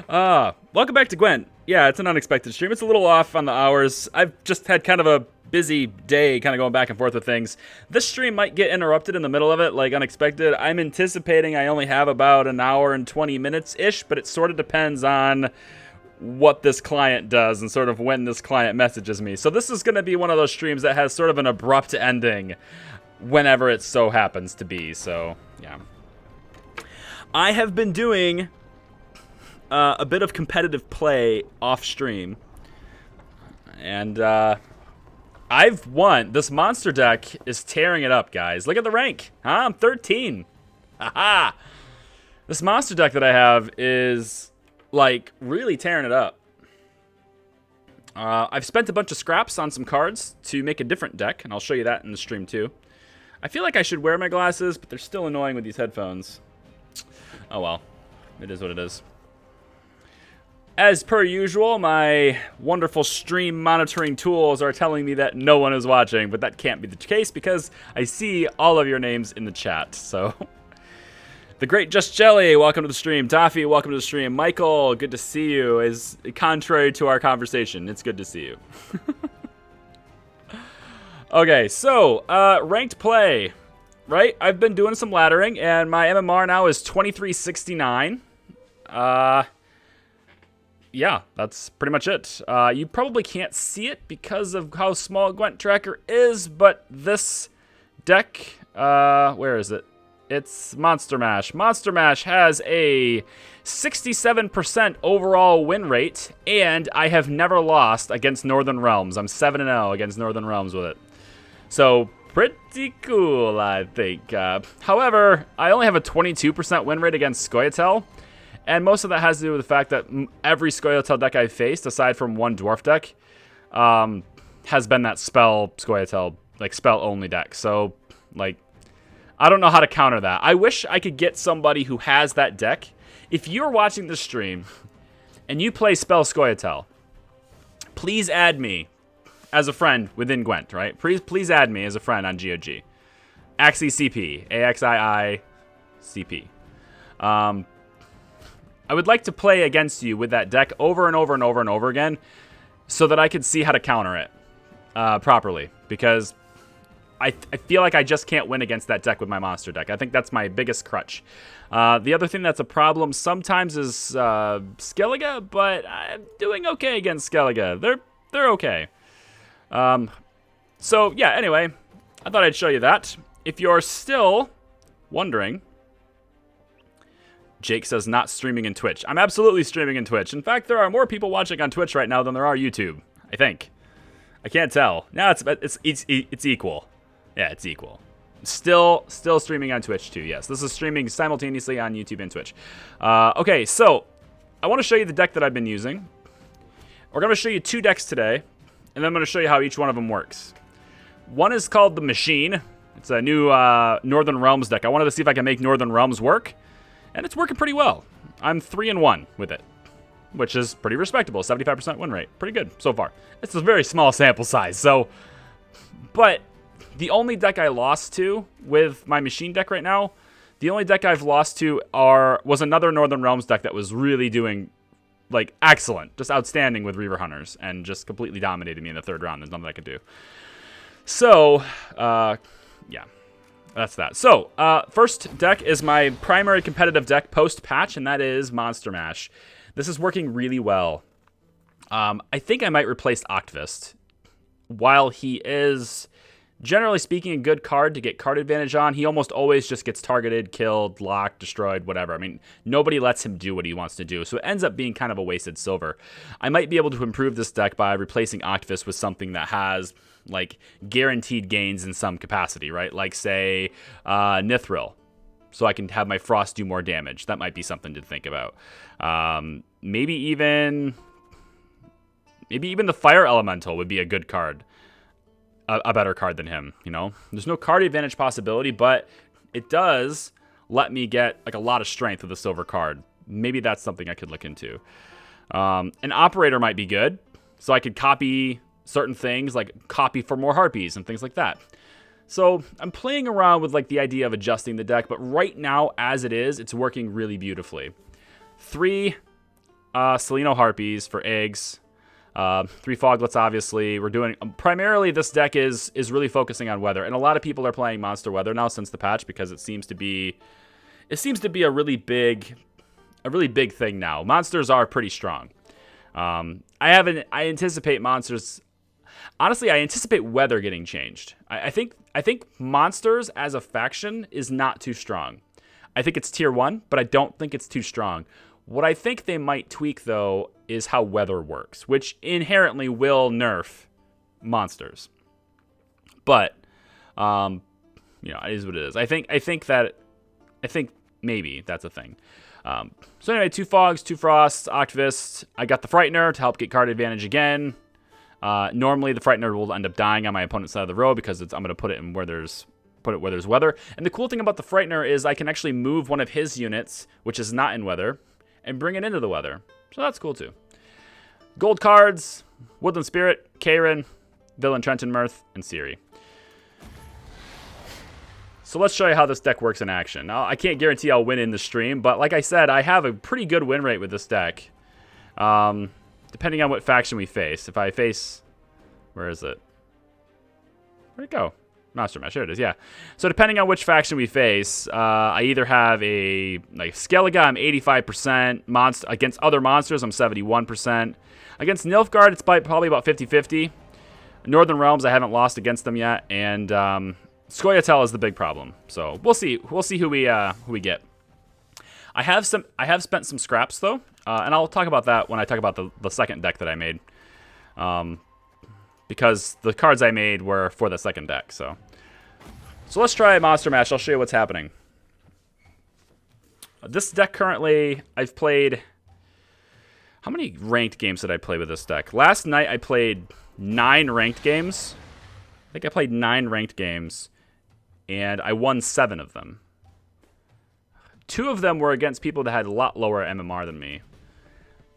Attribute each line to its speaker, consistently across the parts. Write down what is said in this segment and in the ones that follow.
Speaker 1: Welcome back to Gwent. Yeah, it's an unexpected stream. It's a little off on the hours. I've just had kind of a busy day, kind of going back and forth with things. This stream might get interrupted in the middle of it, like unexpected. I'm anticipating I only have about an hour and 20 minutes-ish, but it sort of depends on what this client does and sort of when this client messages me. So this is going to be one of those streams that has sort of an abrupt ending whenever it so happens to be. So, yeah. I have been doing a bit of competitive play off stream, and I've won. This monster deck is tearing it up, guys. Look at the rank. I'm 13. Haha. This monster deck that I have is like really tearing it up. I've spent a bunch of scraps on some cards to make a different deck, and I'll show you that in the stream too. I feel like I should wear my glasses, but they're still annoying with these headphones. Oh well, it is what it is. As per usual, my wonderful stream monitoring tools are telling me that no one is watching, but that can't be the case because I see all of your names in the chat. So, the great Just Jelly, welcome to the stream. Toffee, welcome to the stream. Michael, good to see you. Is contrary to our conversation, it's good to see you. Okay, so ranked play, right? I've been doing some laddering, and my MMR now is 2369. Yeah, that's pretty much it. You probably can't see it because of how small Gwent Tracker is, but this deck, where is it? It's Monster Mash. Monster Mash has a 67% overall win rate, and I have never lost against Northern Realms. I'm 7-0 against Northern Realms with it. So, pretty cool, I think. However, I only have a 22% win rate against Scoia'tael. And most of that has to do with the fact that every Scoia'tael deck I've faced, aside from one Dwarf deck, has been that spell Scoia'tael, like spell-only deck. So, like, I don't know how to counter that. I wish I could get somebody who has that deck. If you're watching this stream and you play spell Scoia'tael, please add me as a friend within Gwent, right? Please add me as a friend on GOG. AxiiCP, AXIICP. I would like to play against you with that deck over and over and over and over again so that I could see how to counter it properly, because I feel like I just can't win against that deck with my monster deck. I think that's my biggest crutch. The other thing that's a problem sometimes is Skellige, but I'm doing okay against Skellige. They're okay. So, yeah, anyway, I thought I'd show you that. If you're still wondering, Jake says not streaming in Twitch. I'm absolutely streaming in Twitch. In fact, there are more people watching on Twitch right now than there are YouTube, I think. I can't tell. No, it's equal. Yeah, it's equal. Still streaming on Twitch too, yes. This is streaming simultaneously on YouTube and Twitch. Okay, so I want to show you the deck that I've been using. We're going to show you two decks today, and then I'm going to show you how each one of them works. One is called the Machine. It's a new Northern Realms deck. I wanted to see if I can make Northern Realms work. And it's working pretty well. I'm 3-1 with it, which is pretty respectable. 75% win rate. Pretty good so far. It's a very small sample size. So, but the only deck I lost to with my Machine deck right now, the only deck I've lost to was another Northern Realms deck that was really doing, like, excellent. Just outstanding with Reaver Hunters and just completely dominated me in the third round. There's nothing I could do. So, yeah. That's that. So, first deck is my primary competitive deck post-patch, and that is Monster Mash. This is working really well. I think I might replace Octvist. While he is, generally speaking, a good card to get card advantage on, he almost always just gets targeted, killed, locked, destroyed, whatever. I mean, nobody lets him do what he wants to do, so it ends up being kind of a wasted silver. I might be able to improve this deck by replacing Octvist with something that has, like, guaranteed gains in some capacity, right? Like, say, Nithril, so I can have my Frost do more damage. That might be something to think about. Maybe even the Fire Elemental would be a good card, a better card than him, you know? There's no card advantage possibility, but it does let me get, like, a lot of strength with a silver card. Maybe that's something I could look into. An Operator might be good, so I could copy certain things, like copy for more Harpies and things like that. So I'm playing around with, like, the idea of adjusting the deck, but right now, as it is, it's working really beautifully. 3 Seleno Harpies for eggs. 3 Foglets, obviously. We're doing primarily this deck is really focusing on weather, and a lot of people are playing monster weather now since the patch because it seems to be a really big thing now. Monsters are pretty strong. I anticipate monsters. Honestly, I anticipate weather getting changed. I think monsters as a faction is not too strong. I think it's tier 1, but I don't think it's too strong. What I think they might tweak, though, is how weather works, which inherently will nerf monsters. But, it is what it is. I think maybe that's a thing. So anyway, 2 Fogs, 2 Frosts, Octavist. I got the Frightener to help get card advantage again. Normally, the Frightener will end up dying on my opponent's side of the row because I'm going to put it where there's weather. And the cool thing about the Frightener is I can actually move one of his units, which is not in weather, and bring it into the weather. So that's cool too. Gold cards, Woodland Spirit, Karen, Villain Trenton Mirth, and Siri. So let's show you how this deck works in action. Now, I can't guarantee I'll win in the stream, but like I said, I have a pretty good win rate with this deck. Depending on what faction we face. If I face... Where is it? Where'd it go? Monster Mash. Here it is, yeah. So depending on which faction we face, I either have a... Like, Skellige, I'm 85%. Against other monsters, I'm 71%. Against Nilfgaard, it's probably about 50-50. Northern Realms, I haven't lost against them yet. And Scoia'tael is the big problem. So we'll see. We'll see who we get. I have spent some scraps, though. And I'll talk about that when I talk about the second deck that I made. Because the cards I made were for the second deck. So let's try Monster Mash. I'll show you what's happening. This deck currently, I've played... How many ranked games did I play with this deck? Last night I played 9 ranked games. I think I played 9 ranked games. And I won 7 of them. 2 of them were against people that had a lot lower MMR than me.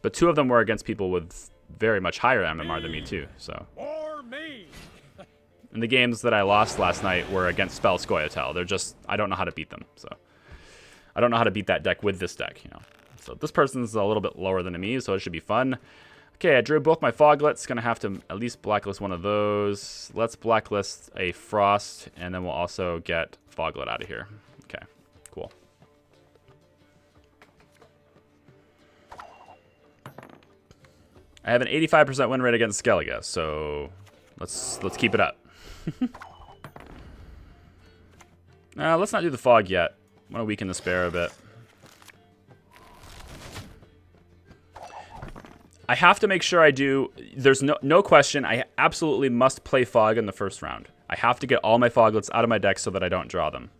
Speaker 1: But 2 of them were against people with very much higher MMR than me, too. So. And the games that I lost last night were against Spell Scoia'tael. They're just... I don't know how to beat them. So I don't know how to beat that deck with this deck, So this person's a little bit lower than me, so it should be fun. Okay, I drew both my Foglets. Gonna have to at least blacklist one of those. Let's blacklist a Frost, and then we'll also get Foglet out of here. Okay, cool. I have an 85% win rate against Skellige, so let's keep it up. Let's not do the Fog yet. I want to weaken the Spare a bit. I have to make sure I do... There's no question. I absolutely must play Fog in the first round. I have to get all my Foglets out of my deck so that I don't draw them.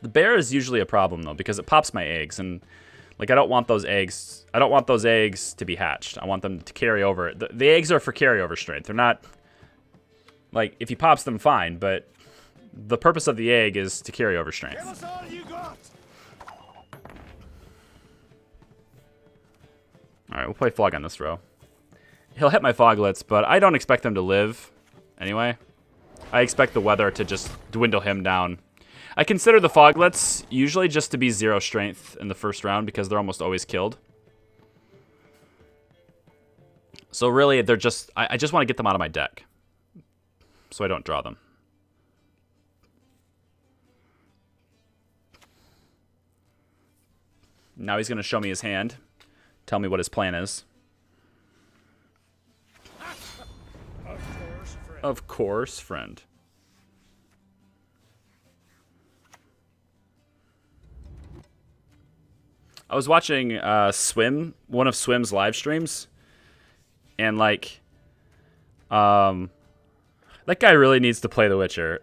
Speaker 1: The Bear is usually a problem, though, because it pops my eggs, and... Like, I don't want those eggs. I don't want those eggs to be hatched. I want them to carry over. The eggs are for carryover strength. They're not... Like, if he pops them, fine, but the purpose of the egg is to carry over strength. Give us all you got. Alright, we'll play Fog on this row. He'll hit my Foglets, but I don't expect them to live anyway. I expect the weather to just dwindle him down. I consider the Foglets usually just to be 0 strength in the first round because they're almost always killed. So really, they're just... I just want to get them out of my deck so I don't draw them. Now he's going to show me his hand. Tell me what his plan is. Of course, friend. I was watching Swim, one of Swim's live streams, and like, that guy really needs to play The Witcher.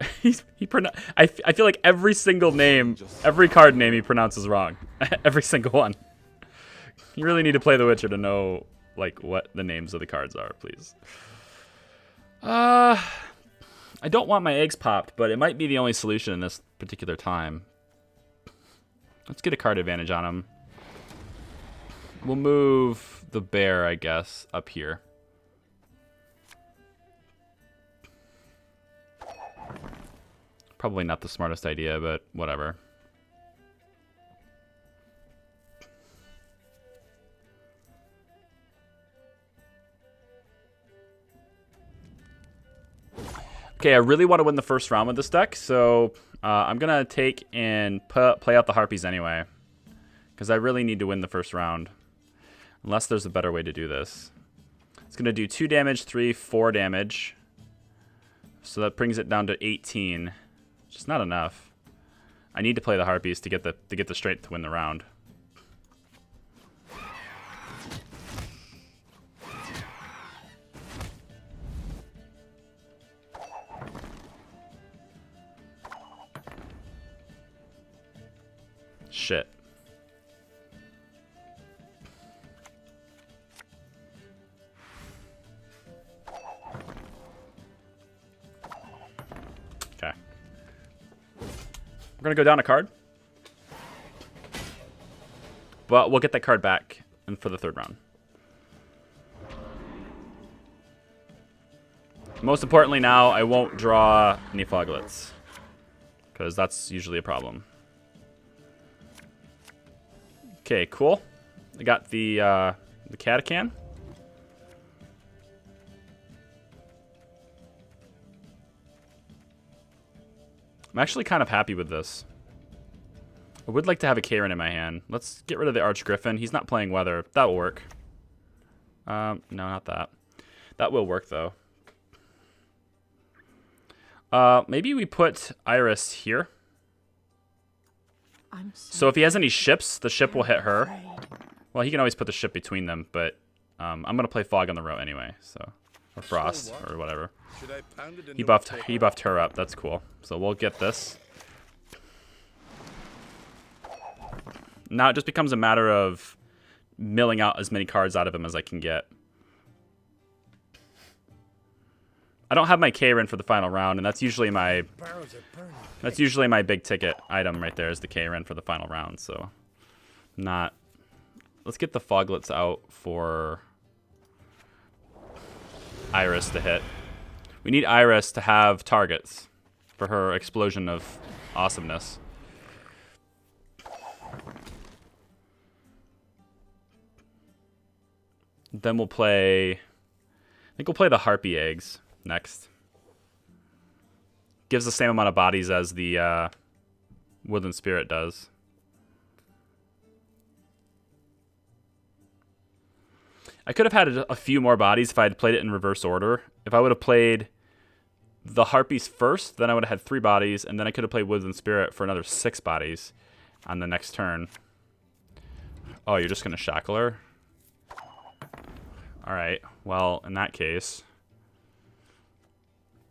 Speaker 1: I feel like every single name, every card name he pronounces wrong, every single one. You really need to play The Witcher to know like what the names of the cards are, please. I don't want my eggs popped, but it might be the only solution in this particular time. Let's get a card advantage on him. We'll move the Bear, I guess, up here. Probably not the smartest idea, but whatever. Okay, I really want to win the first round with this deck, so I'm going to take and play out the Harpies anyway. Because I really need to win the first round. Unless there's a better way to do this. It's going to do 2 damage, 3, 4 damage. So that brings it down to 18. Which is not enough. I need to play the Harpies to get the strength to win the round. Shit. Okay. We're going to go down a card. But we'll get that card back for the third round. Most importantly now, I won't draw any Foglets. Because that's usually a problem. Okay, cool. I got the Catachan. I'm actually kind of happy with this. I would like to have a Karen in my hand. Let's get rid of the Archgriffin. He's not playing Weather. That will work. No, not that. That will work, though. Maybe we put Iris here. So if he has any ships, the ship will hit her. Well, he can always put the ship between them, but I'm going to play Fog on the row anyway, so... Or Frost, or whatever. He buffed her up, that's cool. So we'll get this. Now it just becomes a matter of milling out as many cards out of him as I can get. I don't have my K-Rin for the final round, and that's usually my big ticket item right there is the K-Rin for the final round, so not. Let's get the Foglets out for Iris to hit. We need Iris to have targets for her explosion of awesomeness. Then we'll play, I think we'll play the Harpy Eggs next. Gives the same amount of bodies as the Woodland Spirit does. I could have had a few more bodies if I had played it in reverse order. If I would have played the Harpies first, then I would have had 3 bodies, and then I could have played Woodland Spirit for another 6 bodies on the next turn. Oh, you're just going to shackle her? Alright, well, in that case...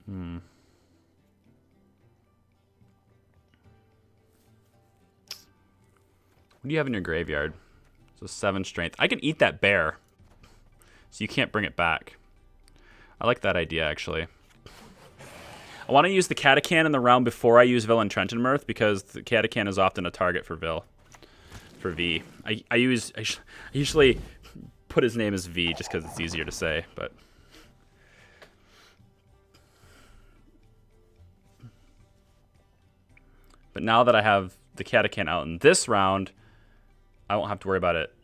Speaker 1: What do you have in your graveyard? So 7 strength. I can eat that bear. So you can't bring it back. I like that idea, actually. I want to use the Catachan in the round before I use Villain Trenton Mirth, because the Catachan is often a target for V. I usually put his name as V just because it's easier to say, but... But now that I have the Catachan out in this round, I won't have to worry about it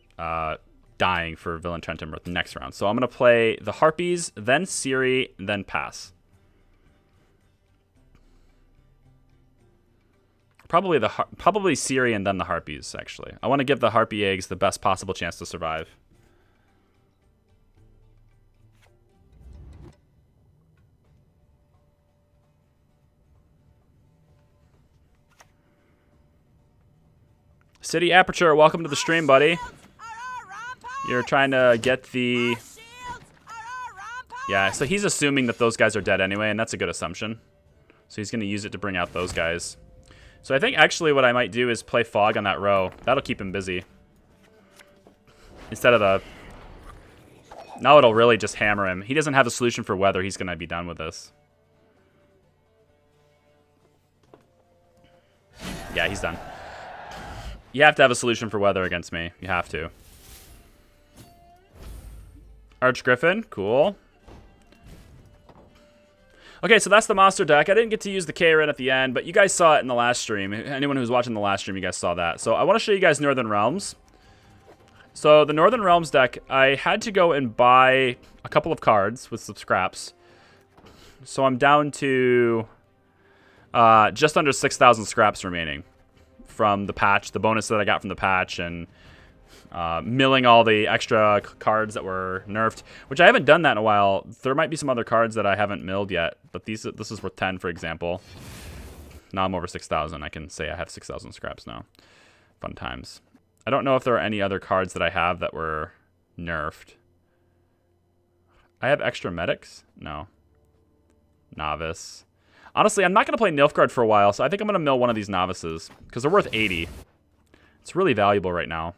Speaker 1: dying for Villain Trenton Mirth next round. So I'm going to play the Harpies, then Ciri, then pass. Probably Ciri and then the Harpies, actually. I want to give the Harpy Eggs the best possible chance to survive. City Aperture, welcome to the stream, buddy. You're trying to get the... Yeah, so he's assuming that those guys are dead anyway, and that's a good assumption. So he's going to use it to bring out those guys. So I think actually what I might do is play Fog on that row. That'll keep him busy. Instead of the... Now it'll really just hammer him. He doesn't have a solution for weather. He's going to be done with this. Yeah, he's done. You have to have a solution for weather against me. You have to. Archgriffin, cool. Okay, so that's the monster deck. I didn't get to use the K-Rin at the end, but you guys saw it in the last stream. Anyone who was watching the last stream, you guys saw that. So I want to show you guys Northern Realms. So the Northern Realms deck, I had to go and buy a couple of cards with some scraps. So I'm down to just under 6,000 scraps remaining from the patch, the bonus that I got from the patch, and milling all the extra cards that were nerfed, which I haven't done that in a while. There might be some other cards that I haven't milled yet, but this is worth 10, for example. Now I'm over 6,000. I can say I have 6,000 scraps now. Fun times. I don't know if there are any other cards that I have that were nerfed. I have extra medics? No. Novice. Honestly, I'm not going to play Nilfgaard for a while, so I think I'm going to mill one of these novices because they're worth 80. It's really valuable right now.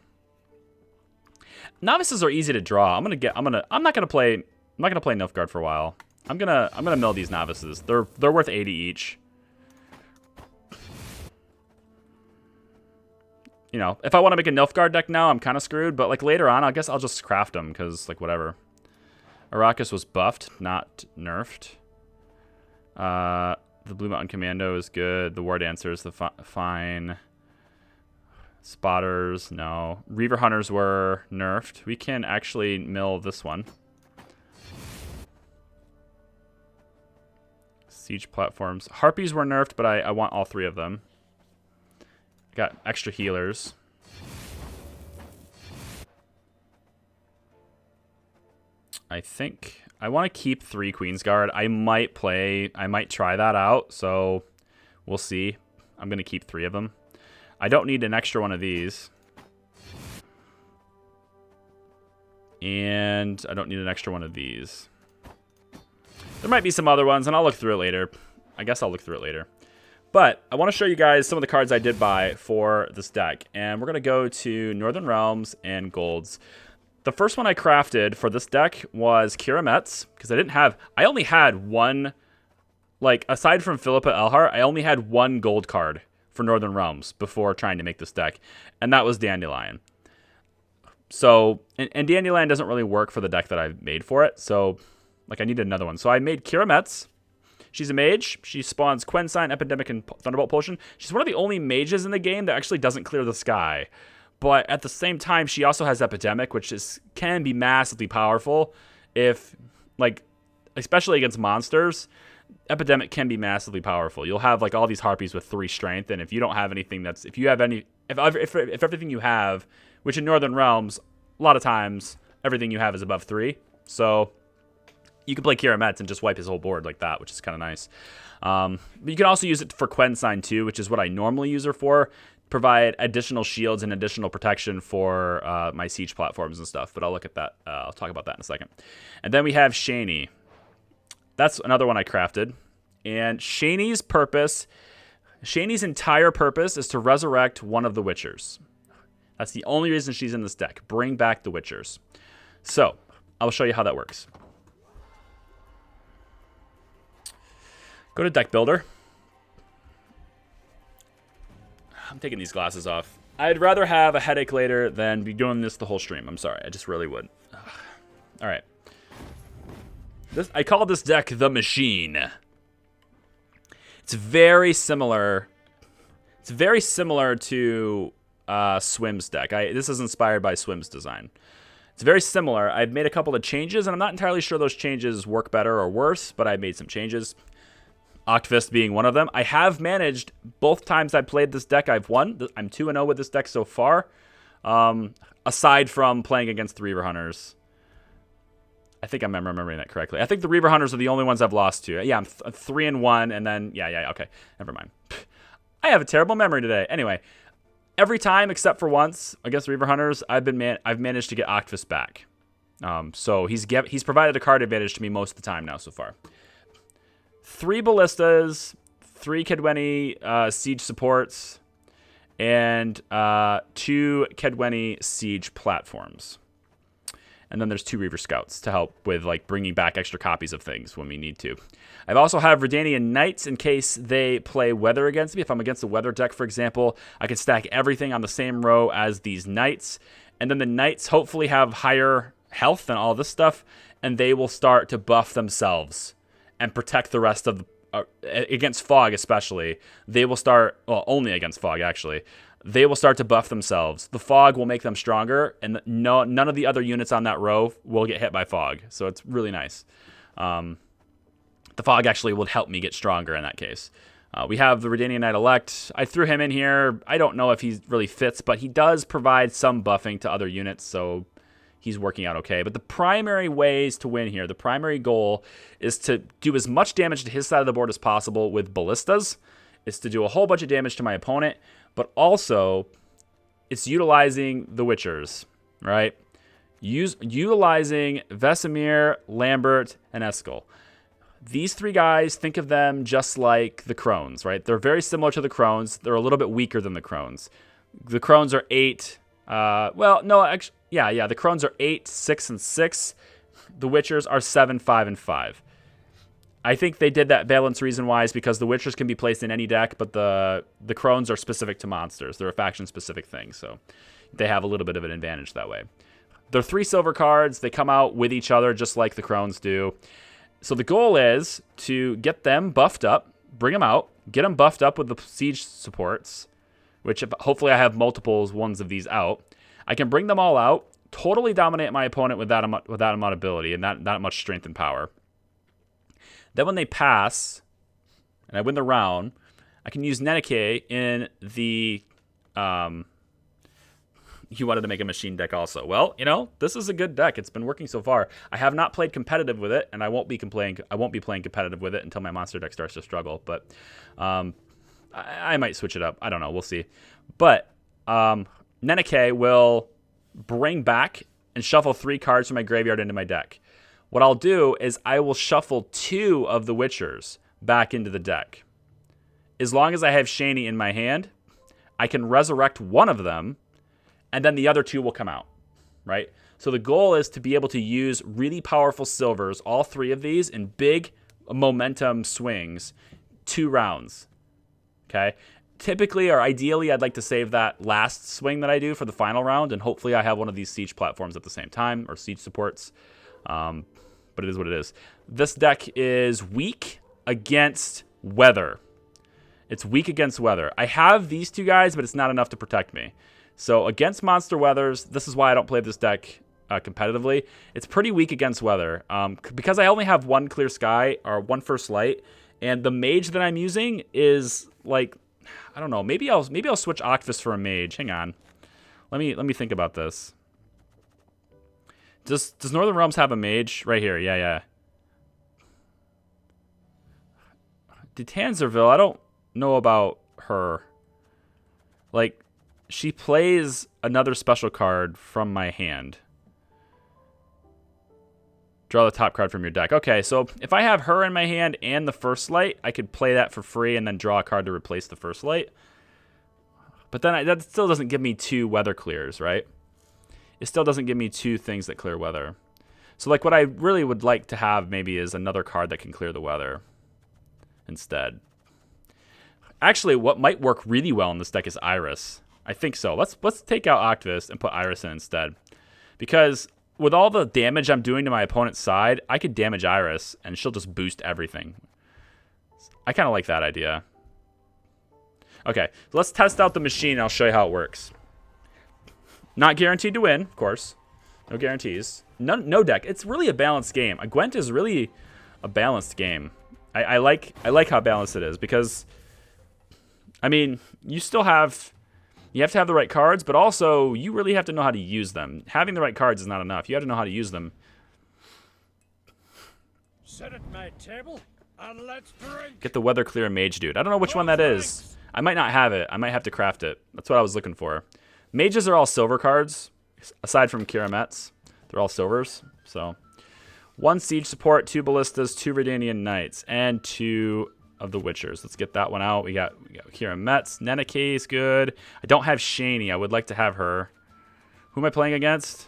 Speaker 1: Novices are easy to draw. I'm not going to play Nilfgaard for a while. I'm going to mill these novices. They're worth 80 each. You know, if I want to make a Nilfgaard deck now, I'm kind of screwed, but like later on, I guess I'll just craft them cuz like whatever. Arrakis was buffed, not nerfed. The Blue Mountain Commando is good. The War Dancer is fine. Spotters, no. Reaver Hunters were nerfed. We can actually mill this one. Siege platforms. Harpies were nerfed, but I want all 3 of them. Got extra healers. I think I want to keep 3 Queensguard. I might try that out, so we'll see. I'm going to keep 3 of them. I don't need an extra one of these. And I don't need an extra one of these. There might be some other ones, and I'll look through it later. I guess I'll look through it later. But I want to show you guys some of the cards I did buy for this deck. And we're going to go to Northern Realms and Golds. The first one I crafted for this deck was Kira Metz, because I only had one, like, aside from Philippa Elhart, I only had one gold card for Northern Realms before trying to make this deck, and that was Dandelion. So, and Dandelion doesn't really work for the deck that I've made for it, so, like, I needed another one. So I made Kira Metz. She's a mage. She spawns Quensign, Epidemic, and Thunderbolt Potion. She's one of the only mages in the game that actually doesn't clear the sky. But at the same time, she also has Epidemic, which can be massively powerful if, like, especially against monsters. Epidemic can be massively powerful. You'll have like all these harpies with 3 strength, and if you don't have anything if everything you have, which in Northern Realms, a lot of times everything you have is above 3, so you can play Kira Metz and just wipe his whole board like that, which is kind of nice. But you can also use it for Quensign too, which is what I normally use her for. Provide additional shields and additional protection for my siege platforms and stuff. But I'll look at that. I'll talk about that in a second. And then we have Shani. That's another one I crafted. And Shani's entire purpose is to resurrect one of the Witchers. That's the only reason she's in this deck. Bring back the Witchers. So I'll show you how that works. Go to Deck Builder. I'm taking these glasses off. I'd rather have a headache later than be doing this the whole stream. I'm sorry. I just really would. All right. I call this deck the Machine. It's very similar. It's very similar to Swim's deck. This is inspired by Swim's design. It's very similar. I've made a couple of changes, and I'm not entirely sure those changes work better or worse, but I made some changes. Octfist being one of them. I have managed, both times I played this deck, I've won. I'm 2-0 with this deck so far, aside from playing against the Reaver Hunters. I think I'm remembering that correctly. I think the Reaver Hunters are the only ones I've lost to. Yeah, I'm 3-1, and then, yeah, okay. Never mind. I have a terrible memory today. Anyway, every time except for once against Reaver Hunters, I've managed to get Octfist back. So he's provided a card advantage to me most of the time now so far. 3 Ballistas, 3 Kedweni Siege supports, and 2 Kedweni Siege platforms. And then there's 2 Reaver Scouts to help with like bringing back extra copies of things when we need to. I've also have Redanian Knights in case they play Weather against me. If I'm against a Weather deck, for example, I can stack everything on the same row as these Knights. And then the Knights hopefully have higher health than all this stuff, and they will start to buff themselves and protect the rest of against Fog especially. They will start, well, only against Fog actually. They will start to buff themselves. The Fog will make them stronger, and none of the other units on that row will get hit by Fog. So it's really nice. The the fog actually would help me get stronger in that case. We have the Redanian Knight Elect. I threw him in here. I don't know if he really fits, but he does provide some buffing to other units, so he's working out okay. But the primary ways to win here, the primary goal is to do as much damage to his side of the board as possible with ballistas. It's to do a whole bunch of damage to my opponent, but also it's utilizing the Witchers, right? Utilizing Vesemir, Lambert, and Eskel. These three guys, think of them just like the Crones, right? They're very similar to the Crones. They're a little bit weaker than the Crones. The Crones are 8. Well, no, actually, yeah. The Crones are 8, 6, and 6. The Witchers are 7, 5, and 5. I think they did that balance reason-wise because the Witchers can be placed in any deck, but the Crones are specific to monsters. They're a faction-specific thing, so they have a little bit of an advantage that way. They're 3 silver cards. They come out with each other just like the Crones do. So the goal is to get them buffed up, bring them out, get them buffed up with the siege supports, which hopefully I have multiple ones of these out. I can bring them all out, totally dominate my opponent with that amount of ability and that much strength and power. Then when they pass, and I win the round, I can use Nenike in the... You wanted to make a machine deck also. Well, this is a good deck. It's been working so far. I have not played competitive with it, and I won't be playing competitive with it until my monster deck starts to struggle. But I might switch it up. I don't know. We'll see. But Nenike will bring back and shuffle 3 cards from my graveyard into my deck. What I'll do is I will shuffle 2 of the Witchers back into the deck. As long as I have Shani in my hand, I can resurrect one of them, and then the other 2 will come out, right? So the goal is to be able to use really powerful silvers, all 3 of these, in big momentum swings, 2 rounds, okay? Typically, or ideally, I'd like to save that last swing that I do for the final round, and hopefully I have one of these siege platforms at the same time, or siege supports, but it is what it is. This deck is weak against weather. It's weak against weather. I have these 2 guys, but it's not enough to protect me. So against monster weathers, this is why I don't play this deck competitively. It's pretty weak against weather because I only have 1 clear sky or 1 first light, and the mage that I'm using is like, I don't know. Maybe I'll switch Octvis for a mage. Hang on, let me think about this. Does Northern Realms have a mage right here? Yeah. Detanzerville, I don't know about her. Like, she plays another special card from my hand. Draw the top card from your deck. Okay, so if I have her in my hand and the first light, I could play that for free and then draw a card to replace the first light. But then that still doesn't give me 2 weather clears, right? It still doesn't give me 2 things that clear weather. So like what I really would like to have maybe is another card that can clear the weather instead. Actually, what might work really well in this deck is Iris. I think so. Let's take out Octvis and put Iris in instead. Because with all the damage I'm doing to my opponent's side, I could damage Iris and she'll just boost everything. I kind of like that idea. Okay, so let's test out the machine and I'll show you how it works. Not guaranteed to win, of course. No guarantees. No deck. It's really a balanced game. Gwent is really a balanced game. I like how balanced it is because, I mean, you have to have the right cards, but also you really have to know how to use them. Having the right cards is not enough. You have to know how to use them.
Speaker 2: Sit at my table and let's drink.
Speaker 1: Get the weather clear mage dude. I don't know which one that is. I might not have it. I might have to craft it. That's what I was looking for. Mages are all silver cards, aside from Kiramets. They're all silvers. So 1 siege support, 2 ballistas, 2 Redanian Knights, and 2 of the Witchers. Let's get that one out. We got Kiramets. Nenike is good. I don't have Shani. I would like to have her. Who am I playing against?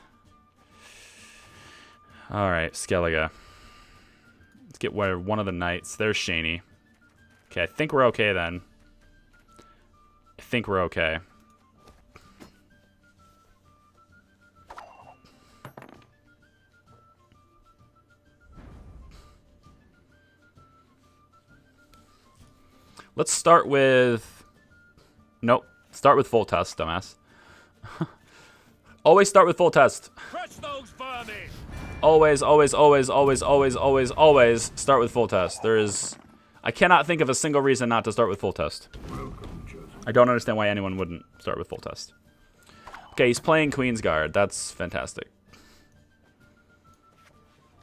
Speaker 1: All right, Skellige. Let's get one of the Knights. There's Shani. Okay, I think we're okay then. I think we're okay. Let's start with... Nope. Start with full test, dumbass. Always start with full test.
Speaker 2: Crush those vermin.
Speaker 1: always, always, always, always, always, always, always start with full test. I cannot think of a single reason not to start with full test. I don't understand why anyone wouldn't start with full test. Okay, he's playing Queen's Guard. That's fantastic.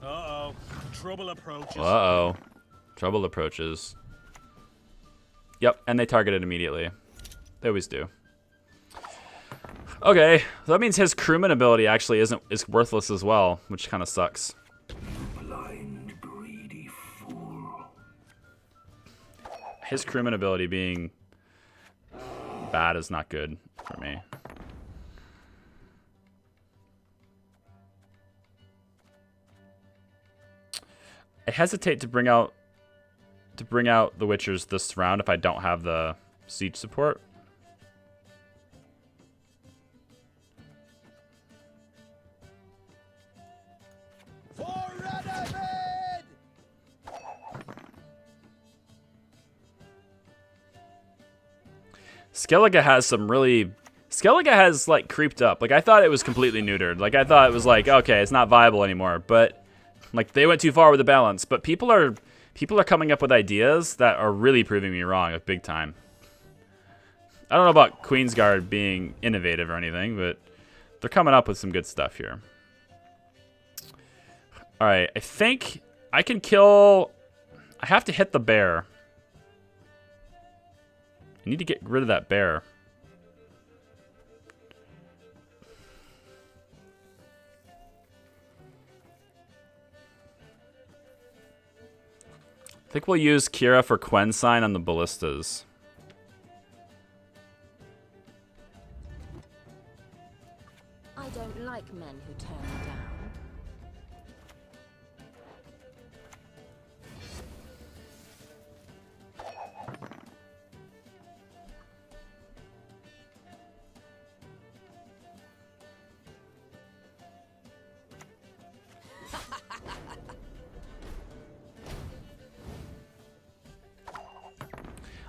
Speaker 2: Uh-oh. Trouble approaches.
Speaker 1: Uh-oh. Trouble approaches. Yep, and they target it immediately. They always do. Okay, so that means his crewman ability actually is worthless as well, which kind of sucks.
Speaker 3: Blind, greedy fool.
Speaker 1: His crewman ability being bad is not good for me. I hesitate to bring out the Witchers this round if I don't have the siege support. Skellige has some really... Skellige has, like, creeped up. Like, I thought it was completely neutered. Like, I thought it was like, okay, it's not viable anymore. But, like, they went too far with the balance. But people are coming up with ideas that are really proving me wrong, like, big time. I don't know about Queen's Guard being innovative or anything, but they're coming up with some good stuff here. Alright, I think I can kill... I have to hit the bear. I need to get rid of that bear. I think we'll use Kira for Quen Sign on the ballistas.
Speaker 4: I don't like men who turn me down.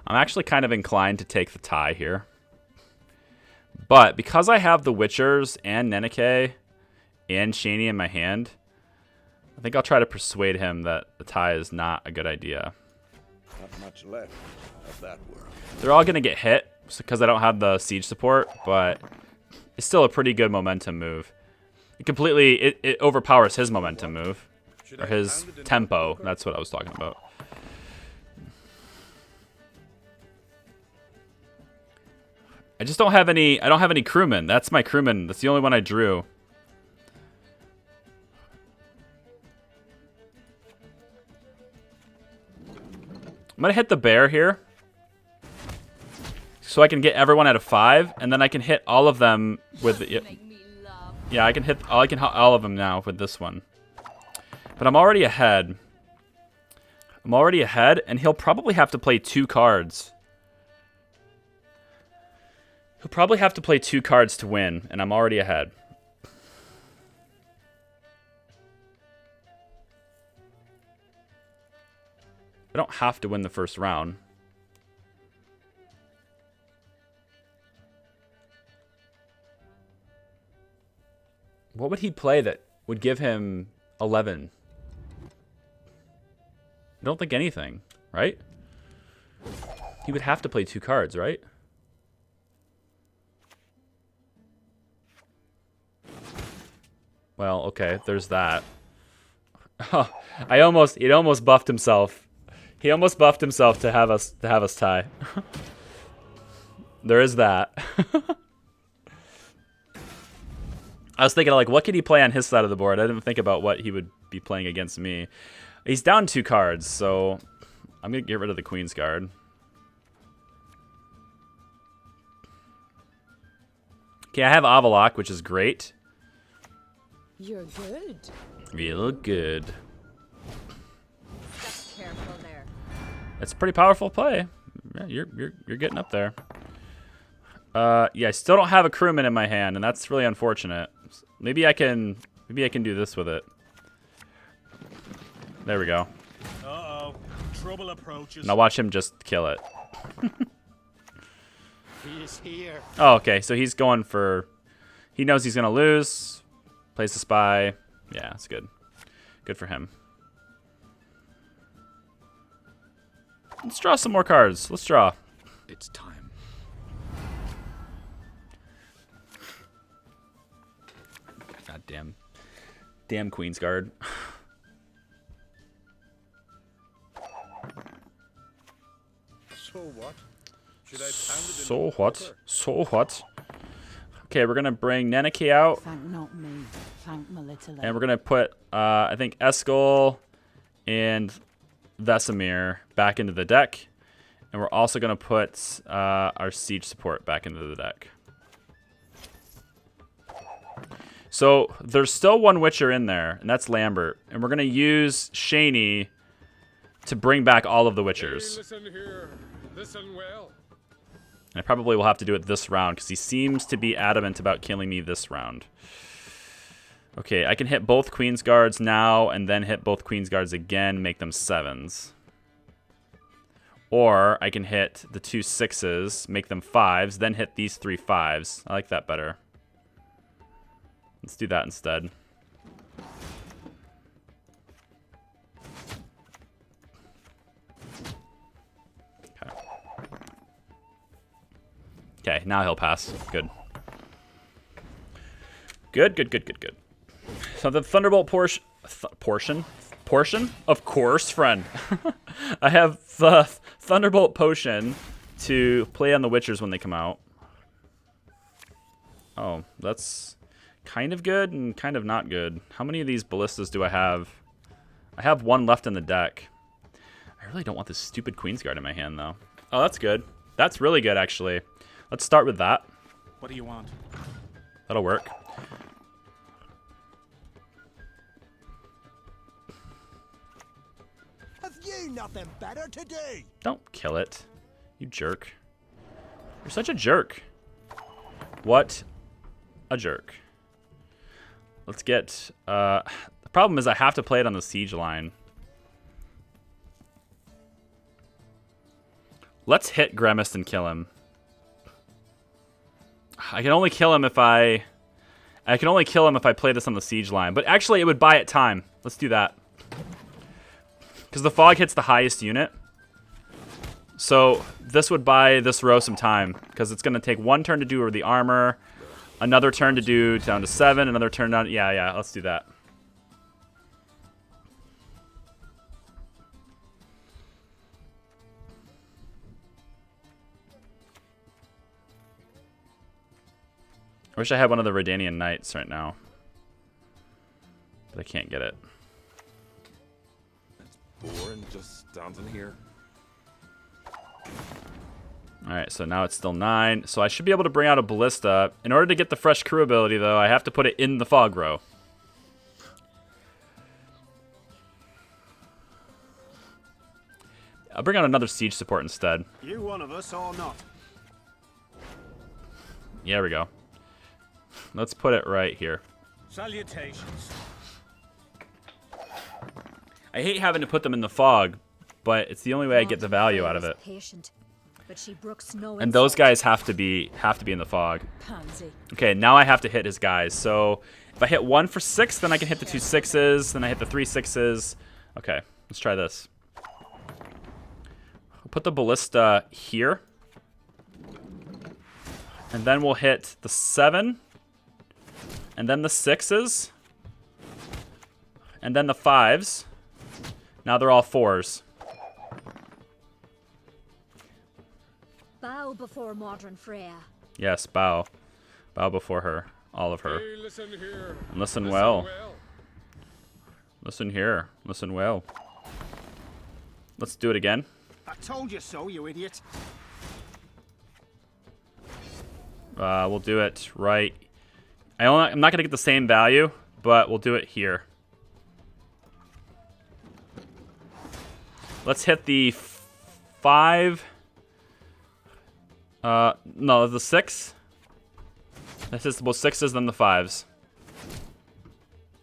Speaker 1: I'm actually kind of inclined to take the tie here. But because I have the Witchers and Nenike and Shani in my hand, I think I'll try to persuade him that the tie is not a good idea.
Speaker 3: Not much left of that world.
Speaker 1: They're all going to get hit because I don't have the siege support, but it's still a pretty good momentum move. It overpowers his momentum move. Or his tempo. That's what I was talking about. I just don't have any. I don't have any crewmen. That's my crewman. That's the only one I drew. I'm gonna hit the bear here, so I can get everyone at a 5, and then I can hit all of them with. Yeah, I can hit all of them now with this one. But I'm already ahead. And he'll probably have to play 2 cards. He'll probably have to play 2 cards to win, and I'm already ahead. I don't have to win the first round. What would he play that would give him 11? I don't think anything, right? He would have to play 2 cards, right? Well, okay, there's that. Oh, he almost buffed himself. He almost buffed himself to have us tie. There is that. I was thinking, like, what could he play on his side of the board? I didn't think about what he would be playing against me. He's down 2 cards, so I'm gonna get rid of the Queen's Guard. Okay, I have Avalok, which is great.
Speaker 4: You're good.
Speaker 1: Real good.
Speaker 4: Just careful there.
Speaker 1: It's a pretty powerful play. Yeah, you're getting up there. Yeah, I still don't have a crewman in my hand, and that's really unfortunate. Maybe I can do this with it. There we go.
Speaker 2: Uh-oh. Trouble approaches.
Speaker 1: Now watch him just kill it.
Speaker 2: He is here.
Speaker 1: Oh, okay. So he's going for... He knows he's going to lose. Plays the spy. Yeah, that's good. Good for him. Let's draw some more cards. Let's draw.
Speaker 2: It's time.
Speaker 1: God damn. Damn Queen's Guard.
Speaker 3: So what? Should I pound it in
Speaker 1: So
Speaker 3: the
Speaker 1: what?
Speaker 3: poker?
Speaker 1: So what? Okay, we're gonna bring Neneke out,
Speaker 5: Thank not me. Thank my little
Speaker 1: and we're gonna put I think Eskel and Vesemir back into the deck, and we're also gonna put our siege support back into the deck. So there's still one Witcher in there, and that's Lambert, and we're gonna use Shaney to bring back all of the Witchers.
Speaker 2: Listen here. Listen well.
Speaker 1: And I probably will have to do it this round because he seems to be adamant about killing me this round. Okay, I can hit both Queen's Guards now and then hit both Queen's Guards again, make them 7s. Or I can hit the 2 6s, make them 5s, then hit these 3 5s. I like that better. Let's do that instead. Okay, now he'll pass. Good. Good, good, good, good, good. So the Thunderbolt portion? Of course, friend. I have the Thunderbolt potion to play on the Witchers when they come out. Oh, that's kind of good and kind of not good. How many of these ballistas do I have? I have 1 left in the deck. I really don't want this stupid Queen's Guard in my hand, though. Oh, that's good. That's really good, actually. Let's start with that.
Speaker 2: What do you want?
Speaker 1: That'll work.
Speaker 6: Have you nothing better to do?
Speaker 1: Don't kill it. You jerk. You're such a jerk. What a jerk. Let's get... the problem is I have to play it on the siege line. Let's hit Grimmist and kill him. I can only kill him if I play this on the siege line. But actually, it would buy it time. Let's do that. Because the fog hits the highest unit. So this would buy this row some time. Because it's going to take 1 turn to do the armor. Another turn to do down to 7. Another turn down... Yeah, let's do that. I wish I had one of the Redanian Knights right now. But I can't get it.
Speaker 3: Boring just standing here.
Speaker 1: Alright, so now it's still 9. So I should be able to bring out a Ballista. In order to get the fresh crew ability, though, I have to put it in the fog row. I'll bring out another siege support instead.
Speaker 6: You one of us or not?
Speaker 1: Yeah, there we go. Let's put it right here.
Speaker 2: Salutations.
Speaker 1: I hate having to put them in the fog, but it's the only way I get the value out of it.
Speaker 4: Patient, but she brooks no
Speaker 1: And those
Speaker 4: insult.
Speaker 1: guys have to be in the fog.
Speaker 4: Pansy.
Speaker 1: Okay, now I have to hit his guys. So if I hit 1 for 6, then I can hit the 2 6s, then I hit the 3 6s. Okay, let's try this. We'll put the Ballista here. And then we'll hit the 7. And then the 6s. And then the 5s. Now they're all 4s.
Speaker 4: Bow before modern Freya.
Speaker 1: Yes, bow. Bow before her. All of her.
Speaker 2: Hey, listen here.
Speaker 1: And listen well. Listen here. Listen well. Let's do it again.
Speaker 6: I told you so, you idiot.
Speaker 1: We'll do it right. I'm not going to get the same value, but we'll do it here. Let's hit the 5. No, the 6. This is both 6s, then the 5s.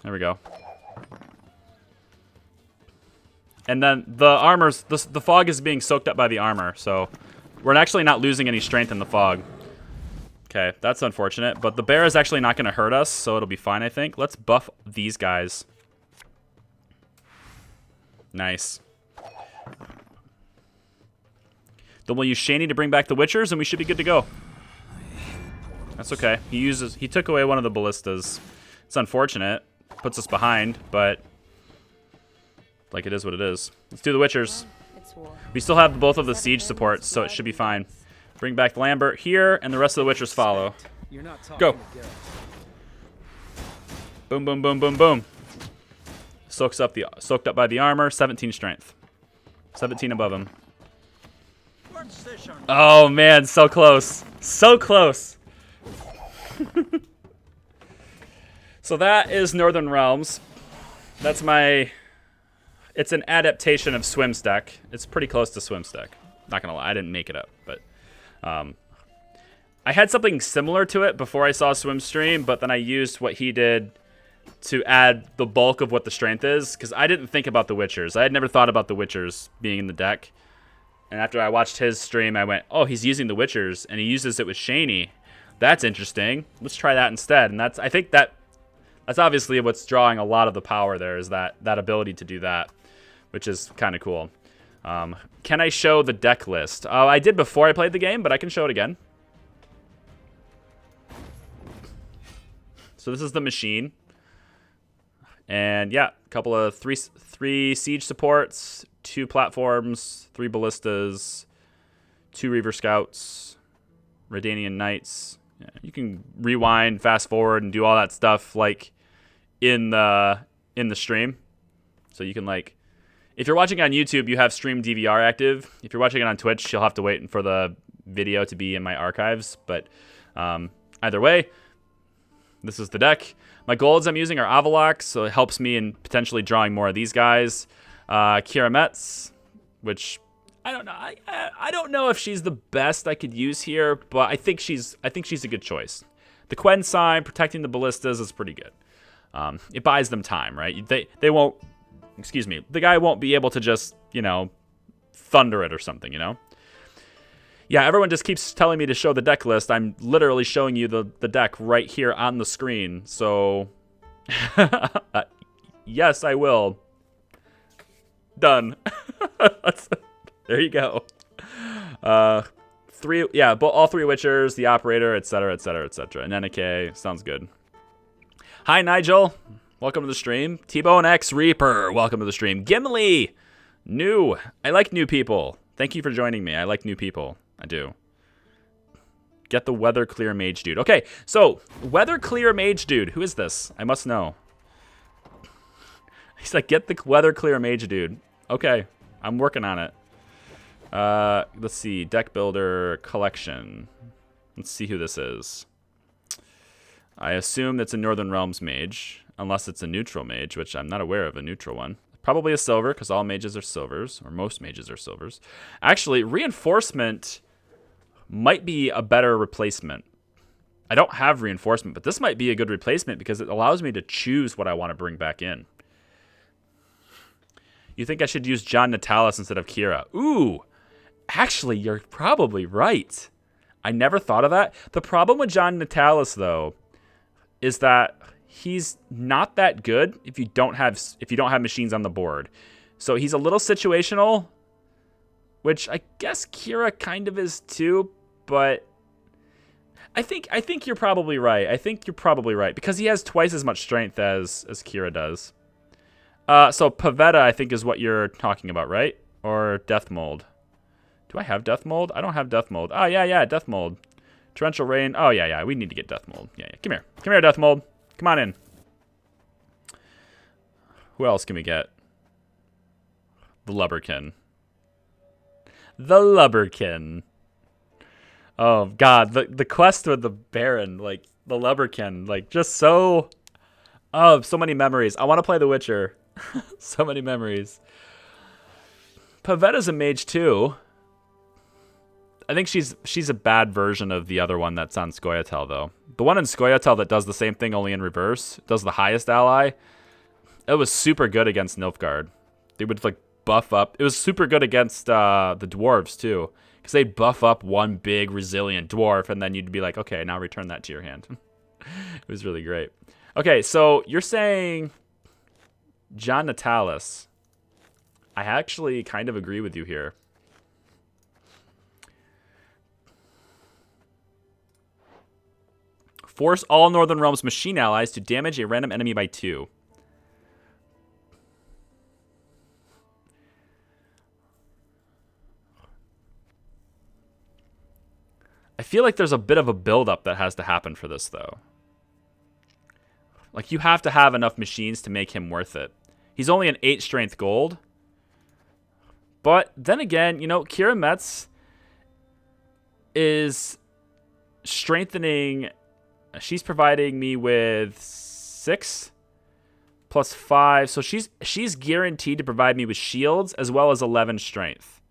Speaker 1: There we go. And then the armor's... The fog is being soaked up by the armor, so we're actually not losing any strength in the fog. Okay, that's unfortunate, but the bear is actually not going to hurt us, so it'll be fine, I think. Let's buff these guys. Nice. Then we'll use Shani to bring back the Witchers, and we should be good to go. That's okay. He took away one of the ballistas. It's unfortunate. Puts us behind, but like it is what it is. Let's do the Witchers. We still have both of the siege supports, so it should be fine. Bring back Lambert here, and the rest of the Witchers follow. Go. Boom, boom, boom, boom, boom. Soaked up by the armor. 17 strength. 17 above him. Oh man, so close. So close. So that is Northern Realms. That's my... It's an adaptation of Swimstack. It's pretty close to Swimstack. Not gonna lie, I didn't make it up, but... I had something similar to it before I saw Swimstream, but then I used what he did to add the bulk of what the strength is, because I didn't think about the Witchers. I had never thought about the Witchers being in the deck. And after I watched his stream, I went, oh, he's using the Witchers, and he uses it with Shani. That's interesting. Let's try that instead. And I think that's obviously what's drawing a lot of the power there, is that ability to do that, which is kind of cool. Can I show the deck list? I did before I played the game, but I can show it again. So this is the machine. And yeah, a couple of three siege supports, 2 platforms, 3 ballistas, 2 Reaver Scouts, Redanian Knights. Yeah, you can rewind, fast forward, and do all that stuff like in the stream. So you can, like, if you're watching on YouTube, you have stream DVR active. If you're watching it on Twitch, you'll have to wait for the video to be in my archives. But either way, this is the deck. My golds I'm using are Avalox, so it helps me in potentially drawing more of these guys. Kira Metz, which I don't know. I don't know if she's the best I could use here, but I think she's a good choice. The Quen sign protecting the ballistas is pretty good. It buys them time, right? They won't. Excuse me. The guy won't be able to just, you know, thunder it or something, you know? Yeah, everyone just keeps telling me to show the deck list. I'm literally showing you the deck right here on the screen. So, yes, I will. Done. There you go. All 3 Witchers, the Operator, etc., etc., etc. And Nenike. Sounds good. Hi, Nigel. Welcome to the stream. T-Bone X Reaper. Welcome to the stream. Gimli. New. I like new people. Thank you for joining me. I like new people. I do. Get the Weather Clear Mage Dude. Okay, so Weather Clear Mage Dude. Who is this? I must know. He's like, get the Weather Clear Mage Dude. Okay, I'm working on it. Let's see. Deck Builder Collection. Let's see who this is. I assume it's a Northern Realms mage, unless it's a neutral mage, which I'm not aware of a neutral one. Probably a silver, because all mages are silvers, or most mages are silvers. Actually, Reinforcement might be a better replacement. I don't have Reinforcement, but this might be a good replacement because it allows me to choose what I want to bring back in. You think I should use John Natalis instead of Kira? Ooh, actually, you're probably right. I never thought of that. The problem with John Natalis, though, is that he's not that good if you don't have machines on the board. So he's a little situational, which I guess Kira kind of is too, but I think you're probably right. I think you're probably right because he has twice as much strength as Kira does. So Pavetta, I think, is what you're talking about, right? Or Death Mold. Do I have Death Mold? I don't have Death Mold. Oh, yeah, Death Mold. Torrential Rain. Oh, yeah, we need to get Death Mold. Yeah. Come here, Death Mold. Come on in. Who else can we get? The Lubberkin. The Lubberkin. Oh, God. The quest with the Baron, like, the Lubberkin, like, just so... Oh, so many memories. I want to play The Witcher. So many memories. Pavetta's a mage, too. I think she's a bad version of the other one that's on Scoia'tael, though. The one in Scoia'tael that does the same thing, only in reverse, does the highest ally. It was super good against Nilfgaard. They would, like, buff up. It was super good against the dwarves, too. Because they'd buff up one big, resilient dwarf, and then you'd be like, okay, now return that to your hand. It was really great. Okay, so you're saying John Natalis. I actually kind of agree with you here. Force all Northern Realms machine allies to damage a random enemy by 2. I feel like there's a bit of a build-up that has to happen for this, though. Like, you have to have enough machines to make him worth it. He's only an 8 strength gold. But then again, you know, Kira Metz is strengthening. She's providing me with 6 plus 5. So she's guaranteed to provide me with shields as well as 11 strength.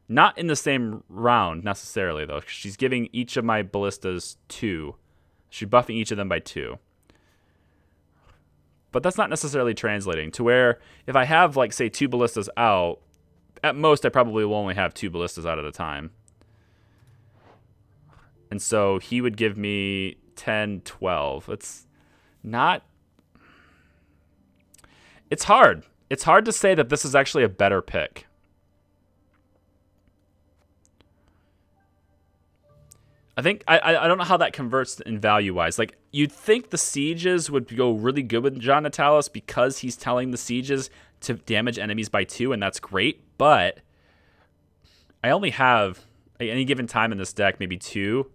Speaker 1: Not in the same round necessarily, though. She's giving each of my ballistas 2. She's buffing each of them by 2. But that's not necessarily translating to where if I have, like, say, 2 ballistas out, at most I probably will only have 2 ballistas out at a time. And so he would give me 10, 12. It's not... It's hard. It's hard to say that this is actually a better pick. I think I don't know how that converts in value-wise. Like, you'd think the sieges would go really good with John Natalis because he's telling the sieges to damage enemies by 2, and that's great. But I only have, at any given time in this deck, maybe 2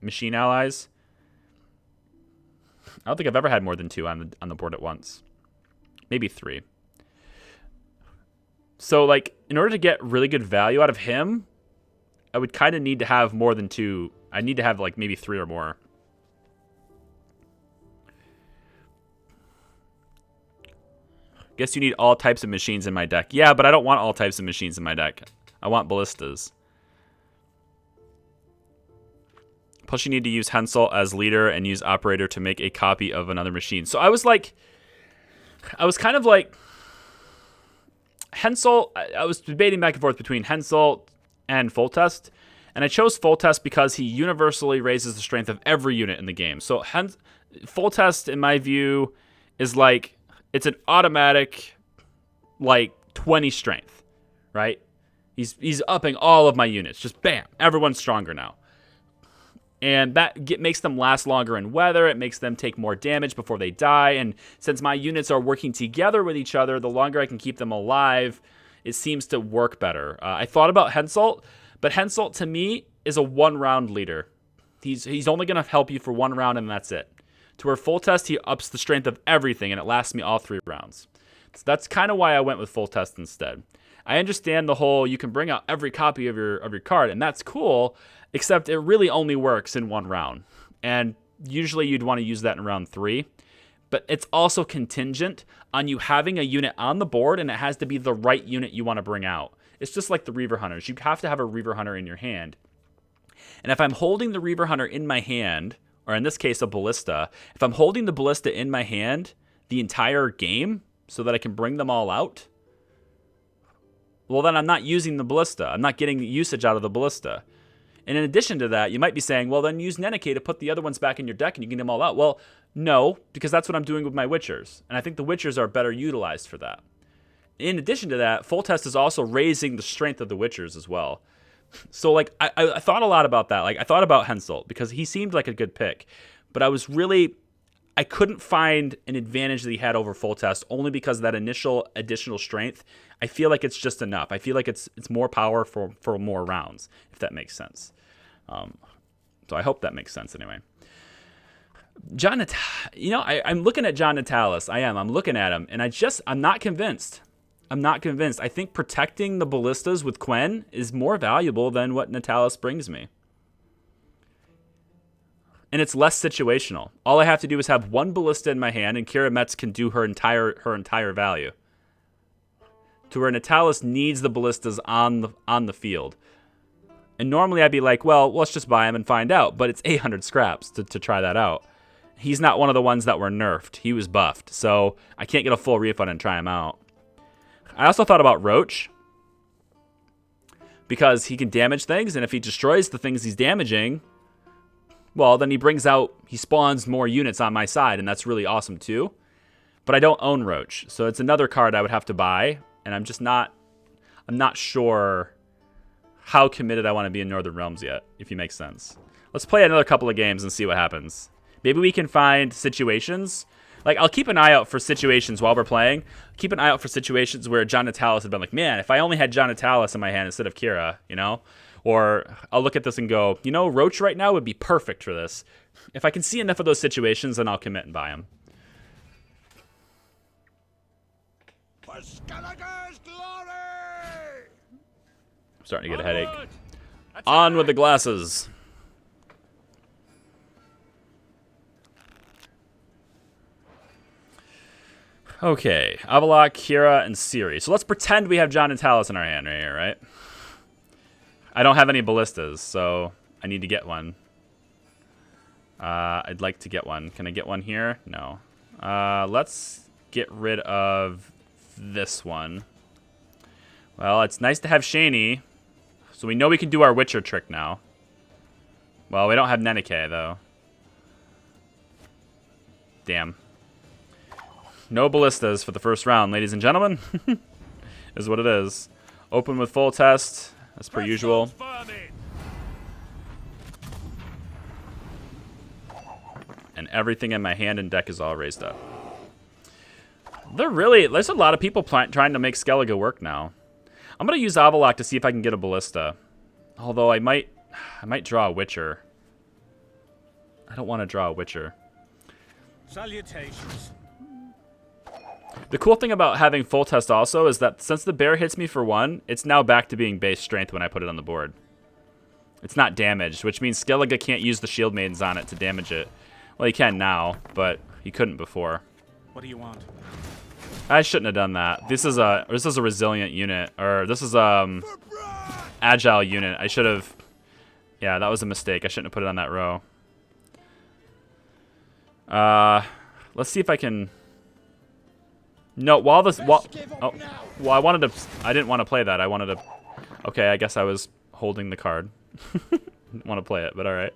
Speaker 1: machine allies. I don't think I've ever had more than 2 on the board at once. Maybe 3. So, like, in order to get really good value out of him, I would kind of need to have more than 2. I need to have, like, maybe 3 or more. Guess you need all types of machines in my deck. Yeah, but I don't want all types of machines in my deck. I want ballistas. Plus, you need to use Hensel as leader and use operator to make a copy of another machine. So I was kind of like, Hensel, I was debating back and forth between Hensel and Full Test. And I chose Full Test because he universally raises the strength of every unit in the game. So Full Test, in my view, is like, it's an automatic, like, 20 strength, right? He's upping all of my units. Just bam, everyone's stronger now. And that makes them last longer in weather. It makes them take more damage before they die. And since my units are working together with each other, the longer I can keep them alive, it seems to work better. I thought about Hensel, but Hensel, to me, is a 1-round leader. He's only going to help you for 1 round, and that's it. To where Full Test, he ups the strength of everything, and it lasts me all 3 rounds. So that's kind of why I went with Full Test instead. I understand the whole, you can bring out every copy of your card, and that's cool, except it really only works in 1 round. And usually you'd want to use that in round 3. But it's also contingent on you having a unit on the board, and it has to be the right unit you want to bring out. It's just like the Reaver Hunters. You have to have a Reaver Hunter in your hand. And if I'm holding the Reaver Hunter in my hand, or in this case, a Ballista, if I'm holding the Ballista in my hand the entire game so that I can bring them all out, well, then I'm not using the Ballista. I'm not getting usage out of the Ballista. And in addition to that, you might be saying, well, then use Nenike to put the other ones back in your deck and you get them all out. Well, no, because that's what I'm doing with my Witchers. And I think the Witchers are better utilized for that. In addition to that, Full Test is also raising the strength of the Witchers as well. So, like, I thought a lot about that. Like, I thought about Hensel because he seemed like a good pick. But I couldn't find an advantage that he had over Full Test only because of that initial additional strength. I feel like it's just enough. I feel like it's more power for more rounds, if that makes sense. So I hope that makes sense anyway. I'm looking at John Natalis. I'm looking at him, and I'm not convinced. I think protecting the ballistas with Quen is more valuable than what Natalis brings me. And it's less situational. All I have to do is have 1 ballista in my hand, and Kira Metz can do her entire value. To where Natalis needs the ballistas on the field. And normally I'd be like, well, let's just buy him and find out. But it's 800 scraps to try that out. He's not one of the ones that were nerfed. He was buffed. So I can't get a full refund and try him out. I also thought about Roach. Because he can damage things, and if he destroys the things he's damaging, well, then he spawns more units on my side, and that's really awesome too. But I don't own Roach, so it's another card I would have to buy. and I'm not sure how committed I want to be in Northern Realms yet, if you make sense. Let's play another couple of games and see what happens. Maybe we can find situations. Like, I'll keep an eye out for situations while we're playing. Keep an eye out for situations where John Natalis had been like, man, if I only had John Natalis in my hand instead of Kira, you know? Or I'll look at this and go, you know, Roach right now would be perfect for this. If I can see enough of those situations, then I'll commit and buy him.
Speaker 6: For Skellige's glory!
Speaker 1: I'm starting to get a headache.
Speaker 2: Onward!
Speaker 1: On with the glasses. Okay, Avalok, Kira, and Ciri. So let's pretend we have John Natalis in our hand right here, right? I don't have any ballistas, so I need to get one. I'd like to get one. Can I get one here? No. Let's get rid of this one. Well, it's nice to have Shani, so we know we can do our Witcher trick now. Well, we don't have Nenike, though. Damn. No ballistas for the first round, ladies and gentlemen. Is what it is. Open with full test, as per usual. And everything in my hand and deck is all raised up. There's a lot of people trying to make Skellige work now. I'm going to use Avalok to see if I can get a ballista. Although I might draw a Witcher. I don't want to draw a Witcher.
Speaker 2: Salutations.
Speaker 1: The cool thing about having full test also is that since the bear hits me for 1, it's now back to being base strength when I put it on the board. It's not damaged, which means Skellige can't use the shield maidens on it to damage it. Well, he can now, but he couldn't before.
Speaker 2: What do you want?
Speaker 1: I shouldn't have done that. This is a resilient unit, or this is agile unit. I should have. Yeah, that was a mistake. I shouldn't have put it on that row. Let's see if I can. No, while this. Oh, well, I didn't want to play that. I wanted to. Okay, I guess I was holding the card. Didn't want to play it, but all right,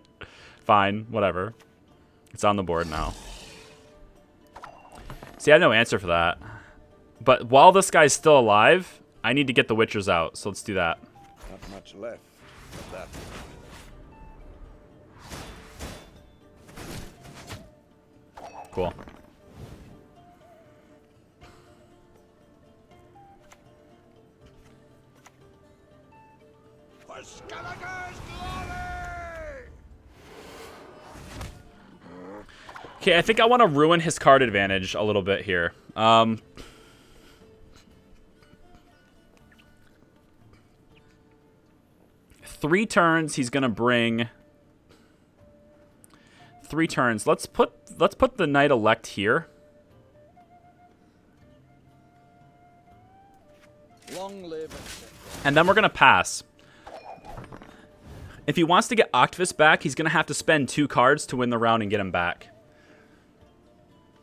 Speaker 1: fine, whatever. It's on the board now. See, I have no answer for that. But while this guy's still alive, I need to get the Witchers out. So let's do that.
Speaker 3: Not much left of that.
Speaker 1: Cool.
Speaker 6: For Skellige's glory!
Speaker 1: Okay, I think I want to ruin his card advantage a little bit here. 3 turns, he's gonna bring 3 turns. Let's put the Knight Elect here.
Speaker 6: Long live
Speaker 1: And then we're gonna pass. If he wants to get Octavus back, he's gonna have to spend 2 cards to win the round and get him back.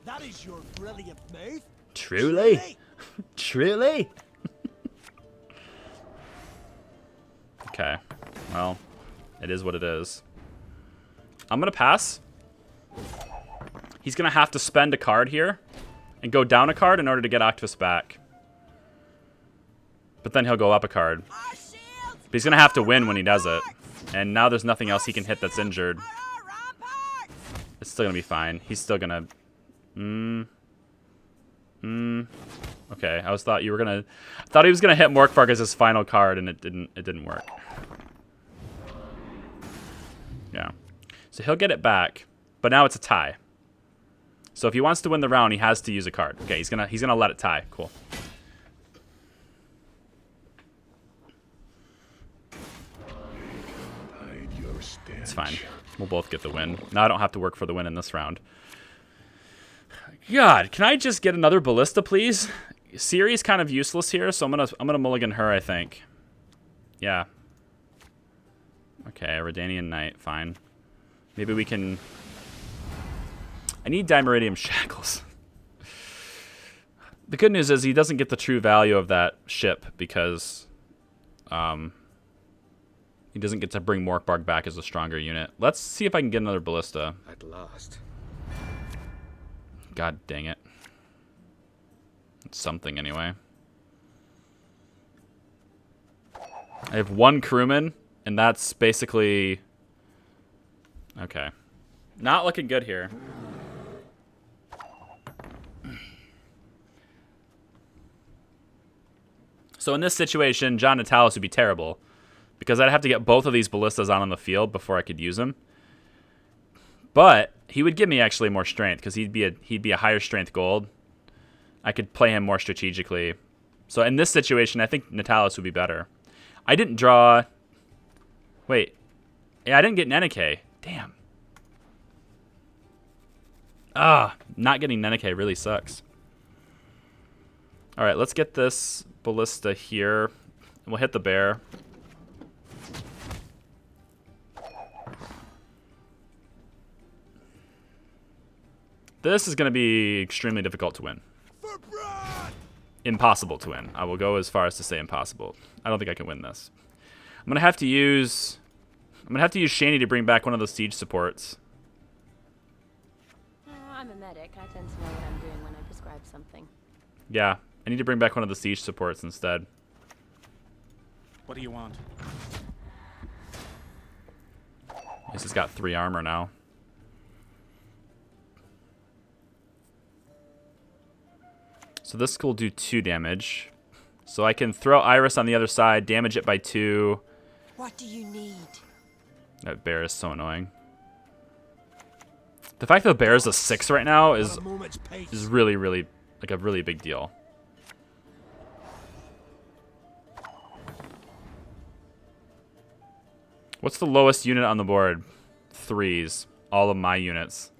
Speaker 6: That is your brilliant move.
Speaker 1: Truly? Truly? Okay. Well, it is what it is. I'm going to pass. He's going to have to spend a card here and go down a card in order to get Octavus back. But then he'll go up a card. But he's going to have to win when he does it. And now there's nothing else he can hit that's injured. It's still going to be fine. He's still going to... Okay, I thought you were gonna. I thought he was gonna hit Morkvark as his final card, and it didn't. It didn't work. Yeah, so he'll get it back, but now it's a tie. So if he wants to win the round, he has to use a card. Okay, he's gonna let it tie. Cool. It's fine. We'll both get the win. Now I don't have to work for the win in this round. God, can I just get another ballista, please? Ciri's kind of useless here, so I'm gonna mulligan her, I think. Yeah. Okay, Redanian Knight, fine. Maybe we can. I need Dimeridium Shackles. The good news is he doesn't get the true value of that ship because he doesn't get to bring Morkvark back as a stronger unit. Let's see if I can get another ballista.
Speaker 3: At last.
Speaker 1: God dang it. It's something anyway. I have 1 crewman, and that's basically... Okay. Not looking good here. So in this situation, John Natalis would be terrible, because I'd have to get both of these ballistas on the field before I could use them. But he would give me actually more strength, because he'd be a higher strength gold. I could play him more strategically. So in this situation, I think Natalis would be better. I didn't draw... Wait. Yeah, I didn't get Nenike. Damn. Not getting Nenike really sucks. Alright, let's get this ballista here. And we'll hit the bear. This is going to be extremely difficult to win. Impossible to win. I will go as far as to say impossible. I don't think I can win this. I'm going to have to use Shani to bring back one of those siege supports.
Speaker 4: I'm a medic. I tend to know what I'm doing when I prescribe something.
Speaker 1: Yeah, I need to bring back one of the siege supports instead.
Speaker 2: What do you want?
Speaker 1: This has got 3 armor now. So this will do 2 damage. So I can throw Iris on the other side, damage it by 2.
Speaker 6: What do you need?
Speaker 1: That bear is so annoying. The fact that the bear is a 6 right now is really, really, like a really big deal. What's the lowest unit on the board? 3s. All of my units.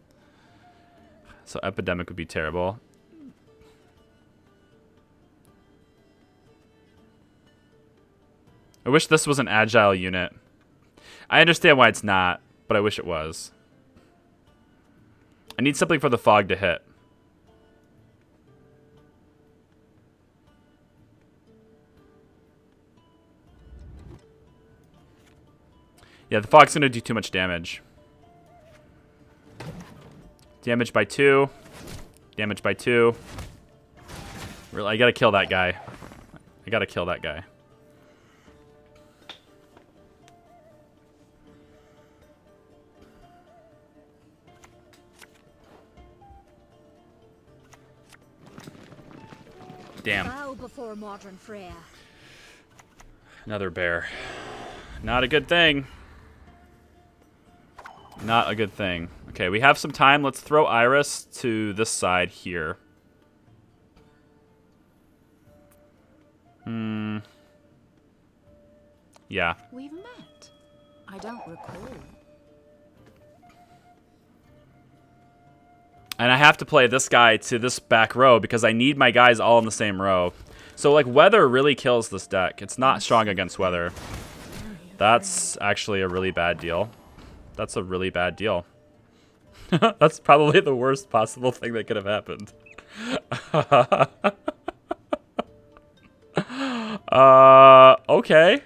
Speaker 1: So Epidemic would be terrible. I wish this was an agile unit. I understand why it's not, but I wish it was. I need something for the fog to hit. Yeah, the fog's going to do too much damage. Damage by 2. Damage by 2. Really, I got to kill that guy. I got to kill that guy. Damn.
Speaker 4: Bow before modern Freya.
Speaker 1: Another bear. Not a good thing. Not a good thing. Okay, we have some time. Let's throw Iris to this side here. Yeah.
Speaker 5: We've met. I don't recall.
Speaker 1: And I have to play this guy to this back row because I need my guys all in the same row. So, like, weather really kills this deck. It's not strong against weather. That's actually a really bad deal. That's a really bad deal. That's probably the worst possible thing that could have happened. Okay.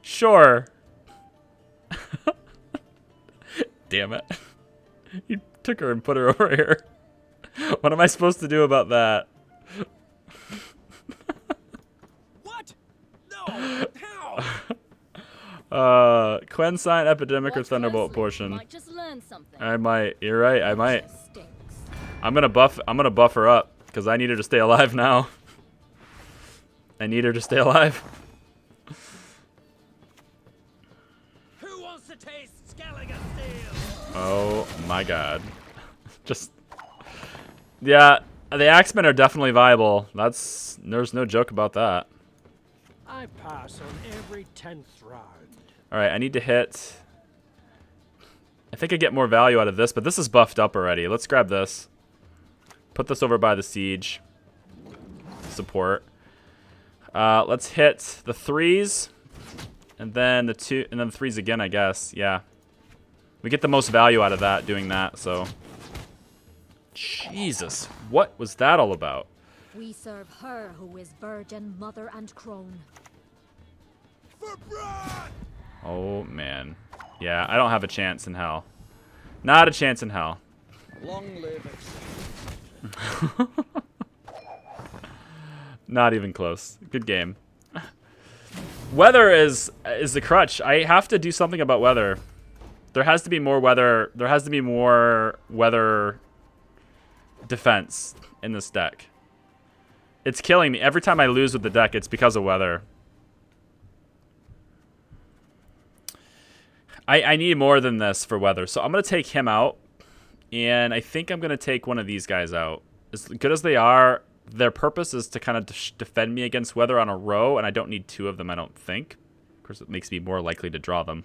Speaker 1: Sure. Damn it. You took her and put her over here. What am I supposed to do about that?
Speaker 6: What? No! How?
Speaker 1: Quen sign, Epidemic, or
Speaker 4: Watch
Speaker 1: Thunderbolt
Speaker 4: closely.
Speaker 1: portion.
Speaker 4: You might just learn something.
Speaker 1: I might. You're right. I might.
Speaker 4: Stinks.
Speaker 1: I'm gonna buff her up because I need her to stay alive now. I need her to stay alive.
Speaker 6: Who wants to taste Skelliger Steel?
Speaker 1: Oh my god. Just yeah, the Axemen are definitely viable. There's no joke about that.
Speaker 2: I pass on every 10th round.
Speaker 1: All right, I need to hit. I think I get more value out of this, but this is buffed up already. Let's grab this. Put this over by the siege support. Let's hit the 3s, and then the 2, and then the 3s again, I guess. Yeah, we get the most value out of that doing that. So, Jesus, what was that all about?
Speaker 4: We serve her who is virgin, mother, and crone.
Speaker 6: For blood!
Speaker 1: Oh man, yeah, I don't have a chance in hell. Not a chance in hell.
Speaker 6: Long live
Speaker 1: Not even close. Good game. Weather is the crutch. I have to do something about weather. There has to be more weather. There has to be more weather defense in this deck. It's killing me. Every time I lose with the deck, it's because of weather. I need more than this for weather. So I'm going to take him out. And I think I'm going to take one of these guys out. As good as they are, their purpose is to kind of defend me against weather on a row. And I don't need two of them, I don't think. Of course, it makes me more likely to draw them.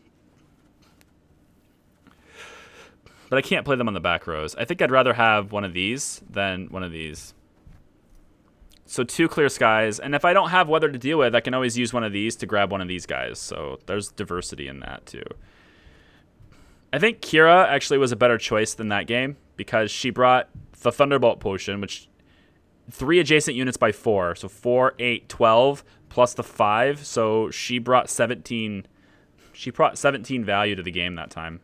Speaker 1: But I can't play them on the back rows. I think I'd rather have one of these than one of these. So 2 clear skies. And if I don't have weather to deal with, I can always use one of these to grab one of these guys. So there's diversity in that too. I think Kira actually was a better choice than that game because she brought the Thunderbolt Potion, which 3 adjacent units by 4. So 4, 8, 12 plus the 5. So she brought 17. She brought 17 value to the game that time.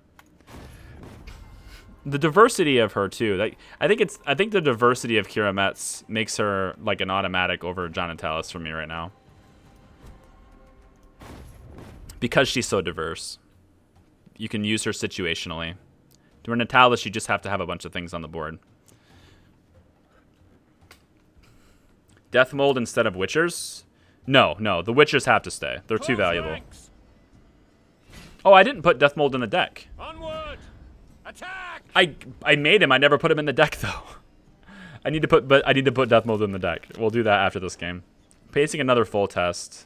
Speaker 1: The diversity of her too. Like I think the diversity of Kira Metz makes her like an automatic over John Natalis for me right now. Because she's so diverse. You can use her situationally. To Natalis, you just have to have a bunch of things on the board. Death Mold instead of Witchers? No, the Witchers have to stay. They're too valuable. Oh, I didn't put Death Mold in the deck.
Speaker 2: Onward! Attack!
Speaker 1: I made him. I never put him in the deck though. I need to put Death Mold in the deck. We'll do that after this game. Pacing another full test.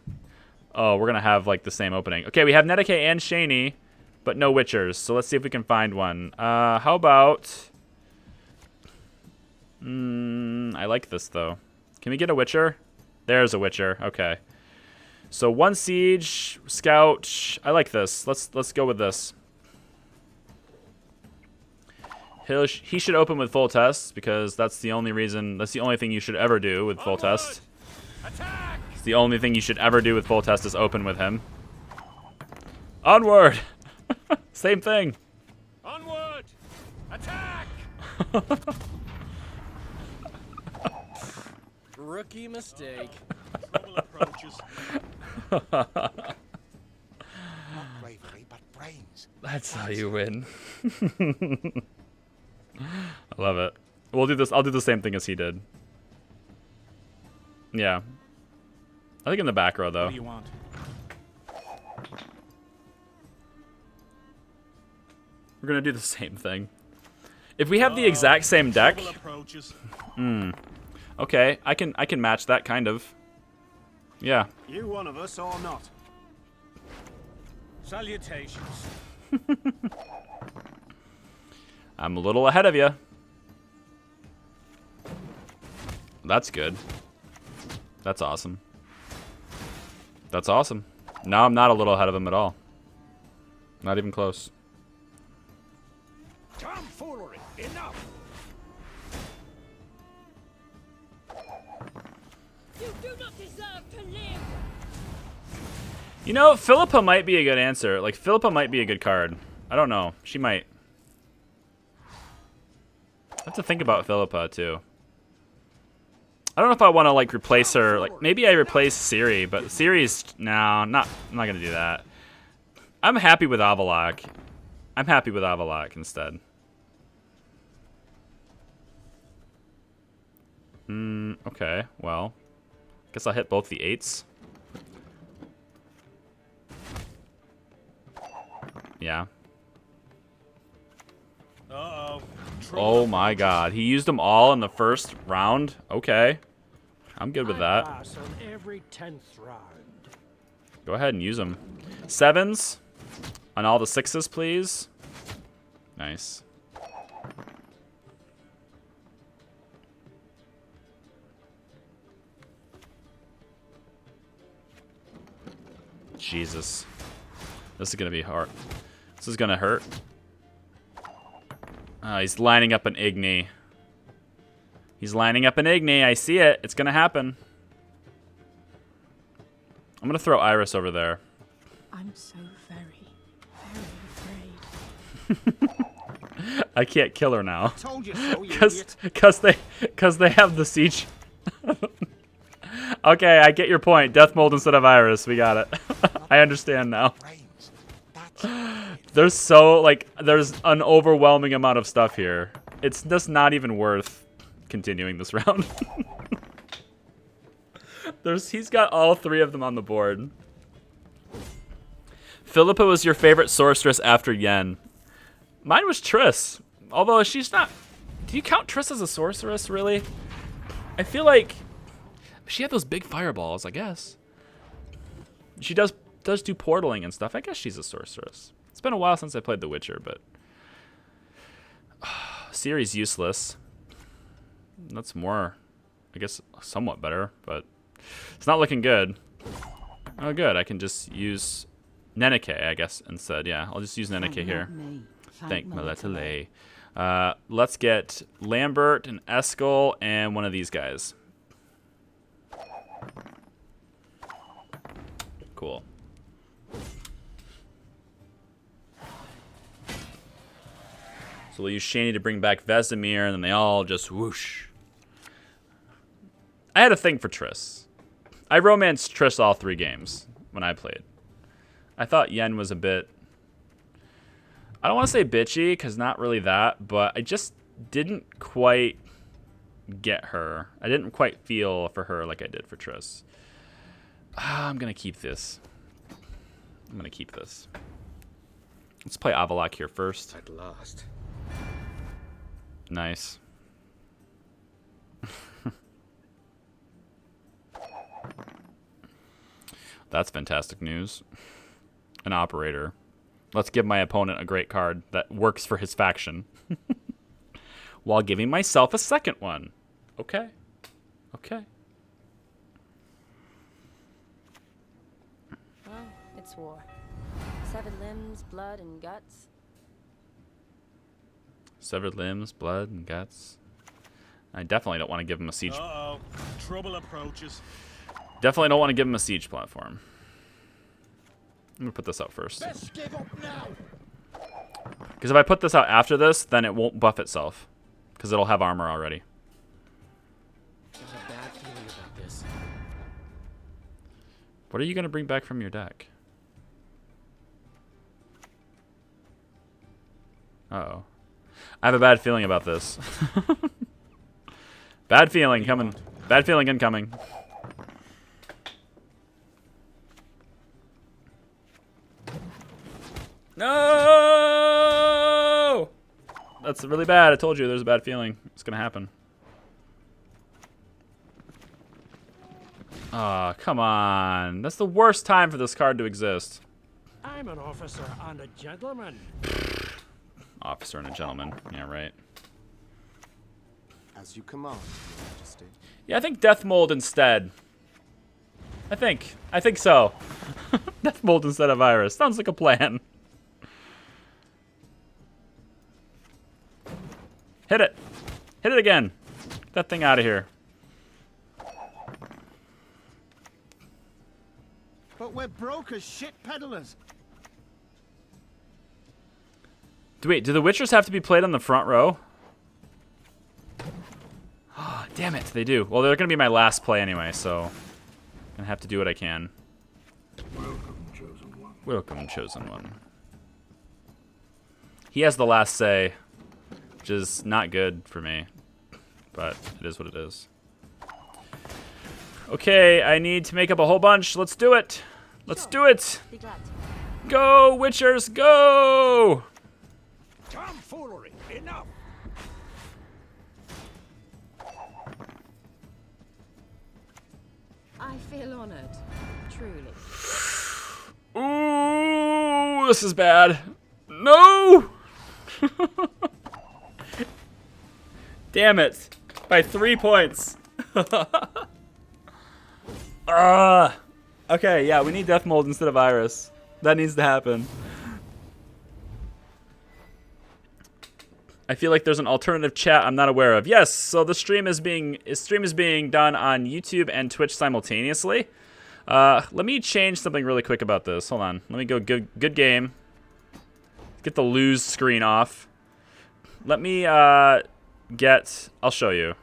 Speaker 1: Oh, we're gonna have like the same opening. Okay, we have Nedike and Shaney, but no Witchers. So let's see if we can find one. How about? I like this though. Can we get a Witcher? There's a Witcher. Okay. So 1 Siege, Scout. I like this. Let's go with this. He should open with full test because that's the only reason. That's the only thing you should ever do with full test.
Speaker 2: Attack!
Speaker 1: It's the only thing you should ever do with full test is open with him. Onward. Same thing.
Speaker 2: Onward! Attack!
Speaker 6: Rookie mistake.
Speaker 3: Trouble approaches.
Speaker 7: Not bravery, but brains.
Speaker 1: That's how you win. I love it. We'll do this. I'll do the same thing as he did. Yeah. I think in the back row though.
Speaker 2: What do you want?
Speaker 1: We're gonna do the same thing. If we have the exact same deck,
Speaker 2: Trouble approaches.
Speaker 1: okay, I can match that kind of. Yeah.
Speaker 2: You one of us or not? Salutations.
Speaker 1: I'm a little ahead of you. That's good. That's awesome. That's awesome. No, I'm not a little ahead of him at all. Not even close.
Speaker 2: Tomfoolery! Enough!
Speaker 4: You do not deserve to live!
Speaker 1: You know, Philippa might be a good answer. Like, Philippa might be a good card. I don't know. She might. I have to think about Philippa, too. I don't know if I want to, like, replace her. Like, maybe I replace Ciri, but Ciri's... No, I'm not going to do that. I'm happy with Avalok. I'm happy with Avalok instead. Okay, well. Guess I'll hit both the 8s. Yeah.
Speaker 2: Uh-oh.
Speaker 1: Oh my god. He used them all in the first round? Okay. I'm good with that.
Speaker 2: Pass on every 10th round.
Speaker 1: Go ahead and use them. 7s on all the 6s, please. Nice. Jesus. This is going to be hard. This is going to hurt. He's lining up an Igni. He's lining up an Igni. I see it. It's going to happen. I'm going to throw Iris over there.
Speaker 5: I'm so very, very afraid.
Speaker 1: I can't kill her now.
Speaker 7: Told you so, you idiot.
Speaker 1: Because they have the siege. Okay, I get your point. Death mold instead of virus. We got it. I understand now.
Speaker 7: Brains. That's
Speaker 1: There's an overwhelming amount of stuff here. It's just not even worth continuing this round. He's got all 3 of them on the board. Philippa was your favorite sorceress after Yen. Mine was Triss. Although she's not... Do you count Triss as a sorceress, really? I feel like... She had those big fireballs, I guess. She does do portaling and stuff. I guess she's a sorceress. It's been a while since I played The Witcher, but... Ciri's useless. That's more, I guess, somewhat better, but... It's not looking good. Oh, good. I can just use Nenike, I guess, instead. Yeah, I'll just use Nenike here. Thank Meletale. Let's get Lambert and Eskel and one of these guys. Cool. So we'll use Shani to bring back Vesemir, and then they all just whoosh. I had a thing for Triss. I romanced Triss all 3 games when I played. I thought Yen was a bit... I don't want to say bitchy, because not really that, but I just didn't quite get her. I didn't quite feel for her like I did for Triss. I'm going to keep this. Let's play Avalok here first.
Speaker 3: At last.
Speaker 1: Nice. That's fantastic news. An operator. Let's give my opponent a great card that works for his faction. While giving myself a second one. Okay. Okay.
Speaker 4: Well, it's war. Severed limbs, blood, and guts.
Speaker 1: Severed limbs, blood, and guts. I definitely don't want to give him a siege.
Speaker 3: Uh-oh. Trouble approaches.
Speaker 1: Definitely don't want to give him a siege platform. I'm going to put this out first.
Speaker 6: Best give up now.
Speaker 1: Because if I put this out after this, then it won't buff itself. Because it'll have armor already.
Speaker 6: There's a bad feeling about this.
Speaker 1: What are you going to bring back from your deck? Uh-oh. I have a bad feeling about this. Bad feeling coming. Bad feeling incoming. No! That's really bad. I told you there's a bad feeling. It's going to happen. Aw, come on. That's the worst time for this card to exist.
Speaker 2: I'm an officer and a gentleman.
Speaker 1: Officer and a gentleman. Yeah, right.
Speaker 8: As you command, Your Majesty.
Speaker 1: Yeah, I think Death Mold instead. I think so. Death Mold instead of Virus. Sounds like a plan. Hit it. Hit it again. Get that thing out of here.
Speaker 8: But we're broke as shit peddlers.
Speaker 1: Wait, do the Witchers have to be played on the front row? Oh, damn it, they do. Well, they're going to be my last play anyway, so I'm going to have to do what I can.
Speaker 3: Welcome, chosen one.
Speaker 1: Welcome, chosen one. He has the last say, which is not good for me, but it is what it is. Okay, I need to make up a whole bunch. Let's do it. Let's do it.
Speaker 4: Be glad to.
Speaker 1: Go, Witchers, go!
Speaker 2: Tomfoolery! Enough!
Speaker 4: I feel honored. Truly.
Speaker 1: Ooh, this is bad. No! Damn it. By 3 points. Okay, yeah, we need Death Mold instead of Iris. That needs to happen. I feel like there's an alternative chat I'm not aware of. Yes, so the stream is being done on YouTube and Twitch simultaneously. Let me change something really quick about this. Hold on. Let me go good game. Get the lose screen off. Let me I'll show you.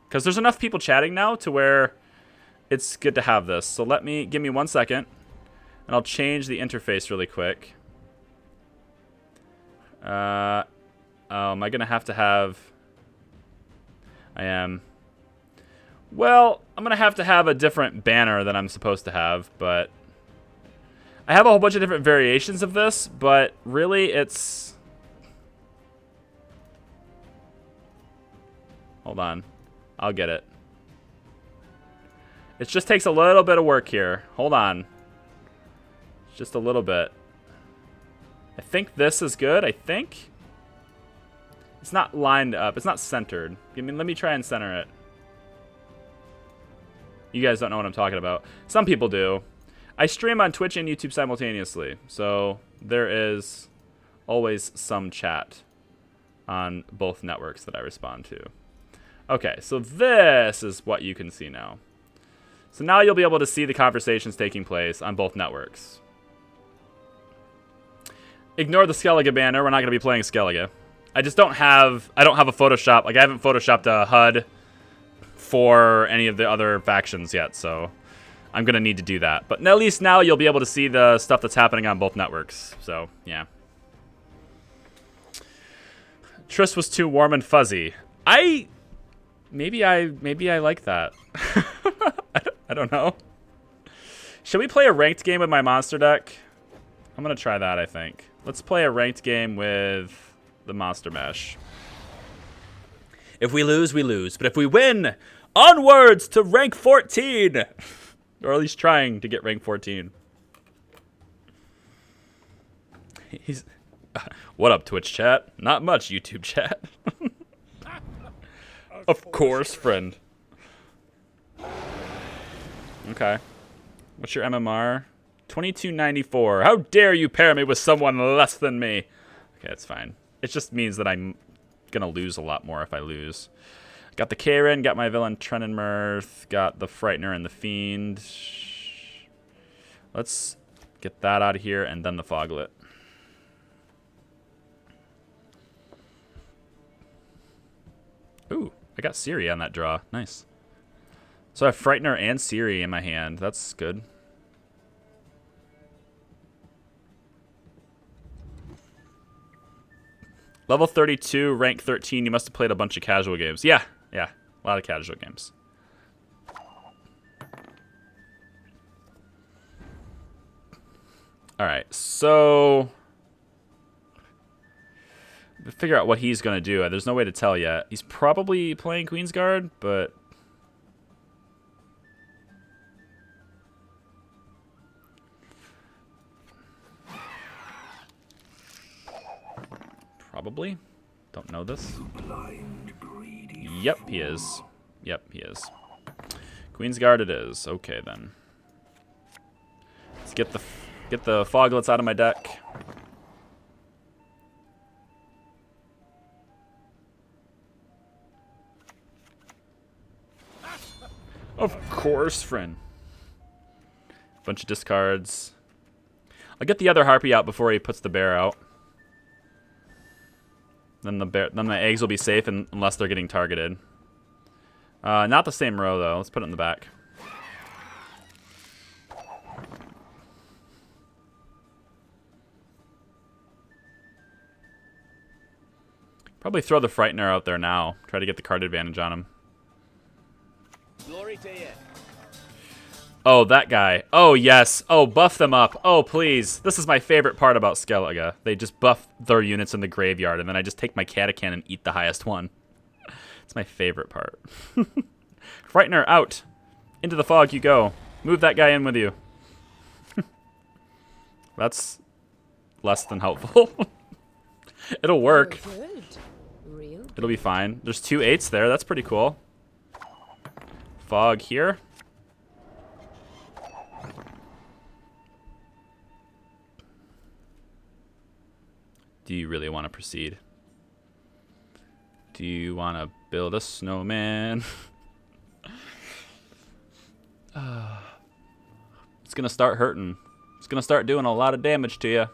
Speaker 1: Because there's enough people chatting now to where it's good to have this. So give me 1 second, and I'll change the interface really quick. Am I gonna have to have? I am. Well, I'm gonna have to have a different banner than I'm supposed to have, but I have a whole bunch of different variations of this, but really it's... Hold on. I'll get it. It just takes a little bit of work here. Hold on. Just a little bit. I think this is good, I think. It's not lined up. It's not centered. Let me try and center it. You guys don't know what I'm talking about. Some people do. I stream on Twitch and YouTube simultaneously, so there is always some chat on both networks that I respond to. Okay, so this is what you can see now. So now you'll be able to see the conversations taking place on both networks. Ignore the Skellige banner. We're not going to be playing Skellige. I don't have a Photoshop. Like, I haven't Photoshopped a HUD for any of the other factions yet, so I'm going to need to do that. But at least now you'll be able to see the stuff that's happening on both networks. So, yeah. Triss was too warm and fuzzy. Maybe I like that. I don't know. Should we play a ranked game with my monster deck? I'm going to try that, I think. Let's play a ranked game with the monster mesh. If we lose, we lose. But if we win, onwards to rank 14. Or at least trying to get rank 14. What up, Twitch chat? Not much, YouTube chat. Of course, friend. Okay. What's your MMR? 2294. How dare you pair me with someone less than me? Okay, that's fine. It just means that I'm gonna lose a lot more if I lose. Got the Karen, got my villain Trenenmirth, got the Frightener and the Fiend. Let's get that out of here and then the Foglet. Ooh, I got Siri on that draw. Nice. So I have Frightener and Siri in my hand. That's good. Level 32, rank 13. You must have played a bunch of casual games. Yeah, a lot of casual games. All right, so figure out what he's gonna do. There's no way to tell yet. He's probably playing Queensguard, but probably. Don't know this. Yep, he is. Yep, he is. Queensguard it is. Okay, then. Let's get the Foglets out of my deck. Of course, friend. Bunch of discards. I'll get the other Harpy out before he puts the bear out. Then the eggs will be safe unless they're getting targeted. Not the same row though. Let's put it in the back. Probably throw the Frightener out there now. Try to get the card advantage on him.
Speaker 2: Glory to you.
Speaker 1: Oh, that guy. Oh, yes. Oh, buff them up. Oh, please. This is my favorite part about Skellige. They just buff their units in the graveyard, and then I just take my Catachan and eat the highest one. It's my favorite part. Frightener, out. Into the fog you go. Move that guy in with you. That's less than helpful. It'll work.
Speaker 4: Good. Real.
Speaker 1: It'll be fine. There's 2 8s there. That's pretty cool. Fog here. Do you really want to proceed? Do you want to build a snowman? It's going to start hurting. It's going to start doing a lot of damage to you.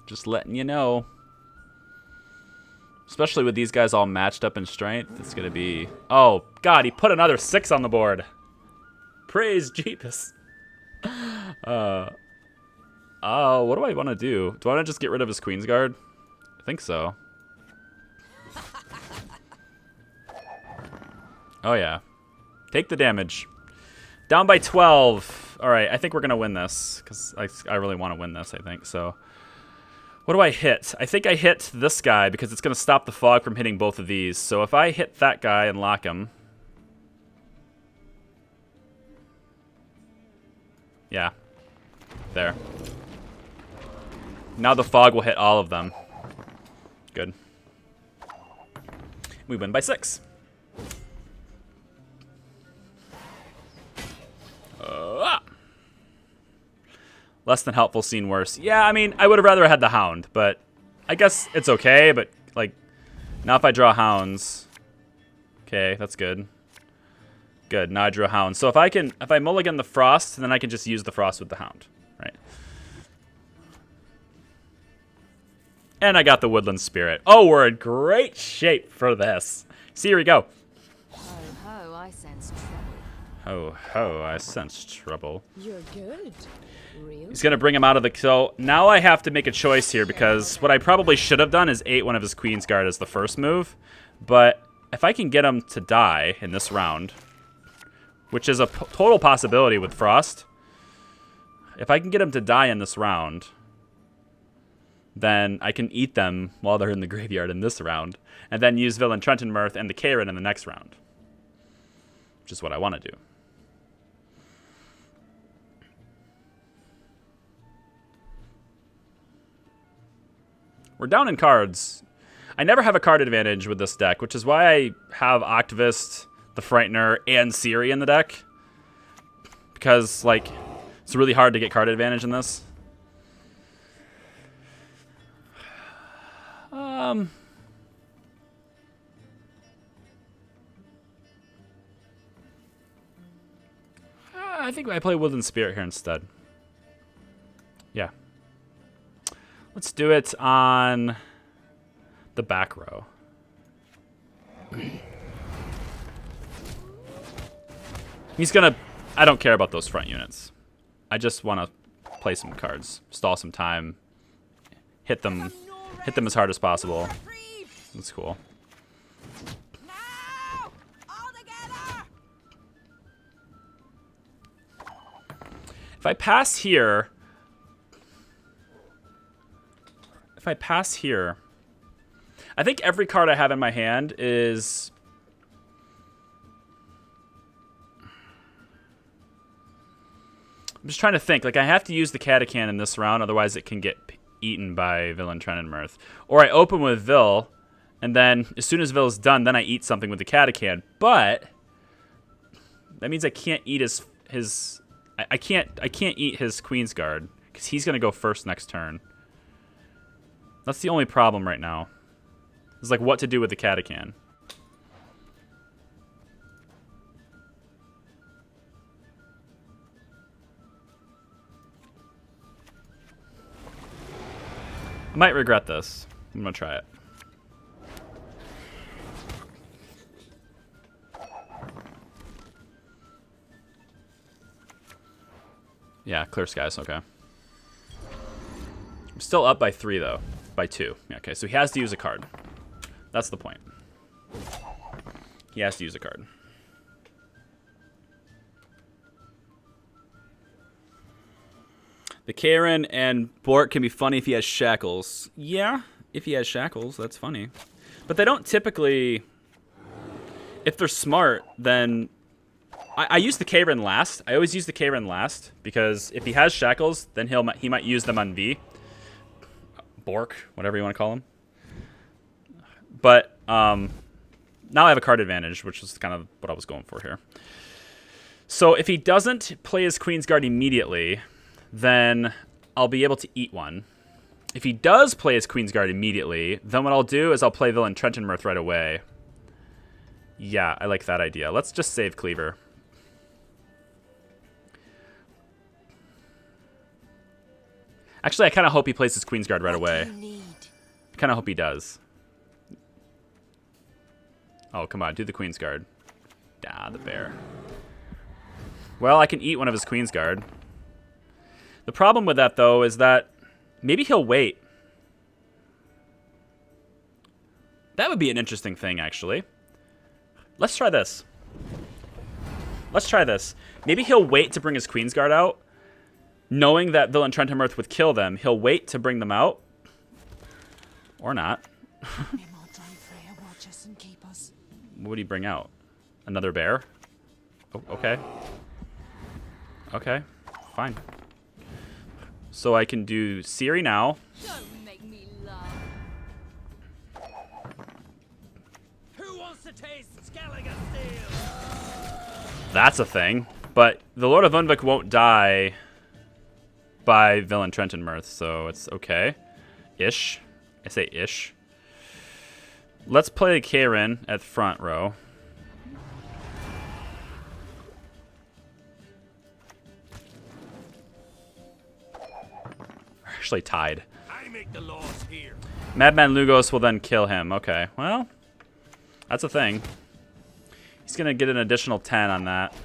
Speaker 1: Just letting you know. Especially with these guys all matched up in strength. It's going to be... Oh, God, he put another 6 on the board. Praise Jeepus. What do I want to do? Do I want to just get rid of his Queen's Guard? I think so. Oh, yeah. Take the damage. Down by 12. All right, I think we're going to win this because I really want to win this, I think. So what do I hit? I think I hit this guy because it's going to stop the fog from hitting both of these. So if I hit that guy and lock him. Yeah. There. Now the fog will hit all of them. Good. We win by 6. Less than helpful, seen worse. Yeah, I mean, I would have rather had the Hound, but I guess it's okay. But like, now if I draw Hounds, okay, that's good. Good. Now I drew a Hound. So if I mulligan the Frost, then I can just use the Frost with the Hound, right? And I got the Woodland Spirit. Oh, we're in great shape for this. See, here we go.
Speaker 4: Ho ho, I sense trouble.
Speaker 1: Ho ho, I sense trouble.
Speaker 5: You're good.
Speaker 4: Real?
Speaker 1: He's going to bring him out of the... So now I have to make a choice here because what I probably should have done is ate one of his Queen's Guard as the first move. But if I can get him to die in this round, which is a total possibility with Frost, if I can get him to die in this round, then I can eat them while they're in the graveyard in this round, and then use Villain Trenton Mirth and the Karen in the next round, which is what I want to do. We're down in cards. I never have a card advantage with this deck, which is why I have Octavist, the Frightener, and Siri in the deck. Because, like, it's really hard to get card advantage in this. I think I play Woodland Spirit here instead. Yeah. Let's do it on the back row. He's gonna... I don't care about those front units. I just want to play some cards, stall some time, hit them as hard as possible. That's cool. If I pass here... I think every card I have in my hand is... I'm just trying to think. Like, I have to use the Catachan in this round, otherwise it can get eaten by Villain Trenton Mirth. Or I open with Vil, and then as soon as Vil's done, then I eat something with the Catachan. But that means I can't eat his I can't eat his Queen's Guard, because he's gonna go first next turn. That's the only problem right now. It's like what to do with the Catachan. I might regret this. I'm gonna try it. Yeah, clear skies, okay. I'm still up by 3 though. By 2. Yeah, okay, so he has to use a card. That's the point. He has to use a card. The Karen and Bort can be funny if he has shackles. Yeah, if he has shackles, that's funny. But they don't typically... If they're smart, then... I use the Karen last. I always use the Karen last, because if he has shackles, then he might use them on V. Bork, whatever you want to call him. But now I have a card advantage, which is kind of what I was going for here. So if he doesn't play his Queen's Guard immediately, then I'll be able to eat one. If he does play his Queen's Guard immediately, then what I'll do is I'll play Villain Trenton Mirth right away. Yeah, I like that idea. Let's just save Cleaver. Actually, I kind of hope he plays his Queen's Guard right away. I kind of hope he does. Oh, come on. Do the Queen's Guard. Ah, the bear. Well, I can eat one of his Queensguard. The problem with that, though, is that maybe he'll wait. That would be an interesting thing, actually. Let's try this. Let's try this. Maybe he'll wait to bring his Queensguard out. Knowing that Villain Trenton will kill them, he'll wait to bring them out. Or not. What would he bring out? Another bear? Oh, okay. Okay, fine. So I can do Siri now.
Speaker 4: Don't make me laugh.
Speaker 2: Who wants to taste Skelliger steel?
Speaker 1: That's a thing. But the Lord of Unvik won't die by Villain Trenton Mirth, so it's okay. Ish. I say ish. Let's play Karen at front row. We're actually tied.
Speaker 2: I make the laws here.
Speaker 1: Madman Lugos will then kill him. Okay, well, that's a thing. He's going to get an additional 10 on that.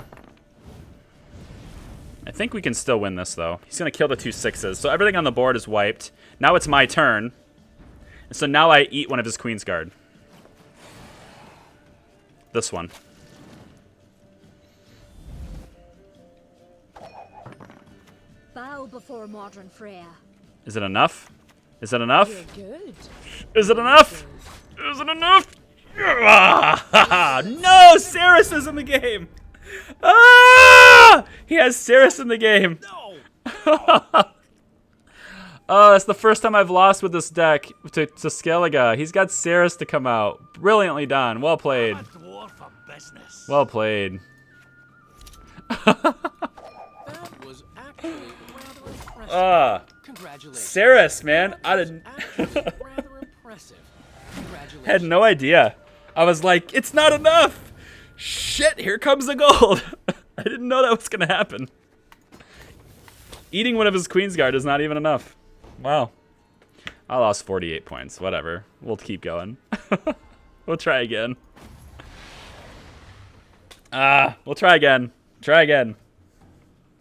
Speaker 1: I think we can still win this, though. He's going to kill the 2 6s. So everything on the board is wiped. Now it's my turn. And so now I eat one of his Queensguard. This one.
Speaker 4: Bow before modern Freya.
Speaker 1: Is it enough? Is it enough?
Speaker 5: You're good.
Speaker 1: Is it enough? Is it enough? Ah, no! Ceres is in the game! Ah! He has Ceres in the game.
Speaker 2: No.
Speaker 1: Oh, it's the first time I've lost with this deck to Skellige. He's got Ceres to come out. Brilliantly done. Well played.
Speaker 2: A dwarf for business.
Speaker 1: Well played.
Speaker 6: That was actually rather impressive. Congratulations.
Speaker 1: Ceres, man. I didn't.
Speaker 6: Actually rather impressive. Congratulations.
Speaker 1: Had no idea. I was like, it's not enough. Shit, here comes the gold. I didn't know that was going to happen. Eating one of his Queensguard is not even enough. Wow. I lost 48 points. Whatever. We'll keep going. We'll try again. We'll try again. Try again.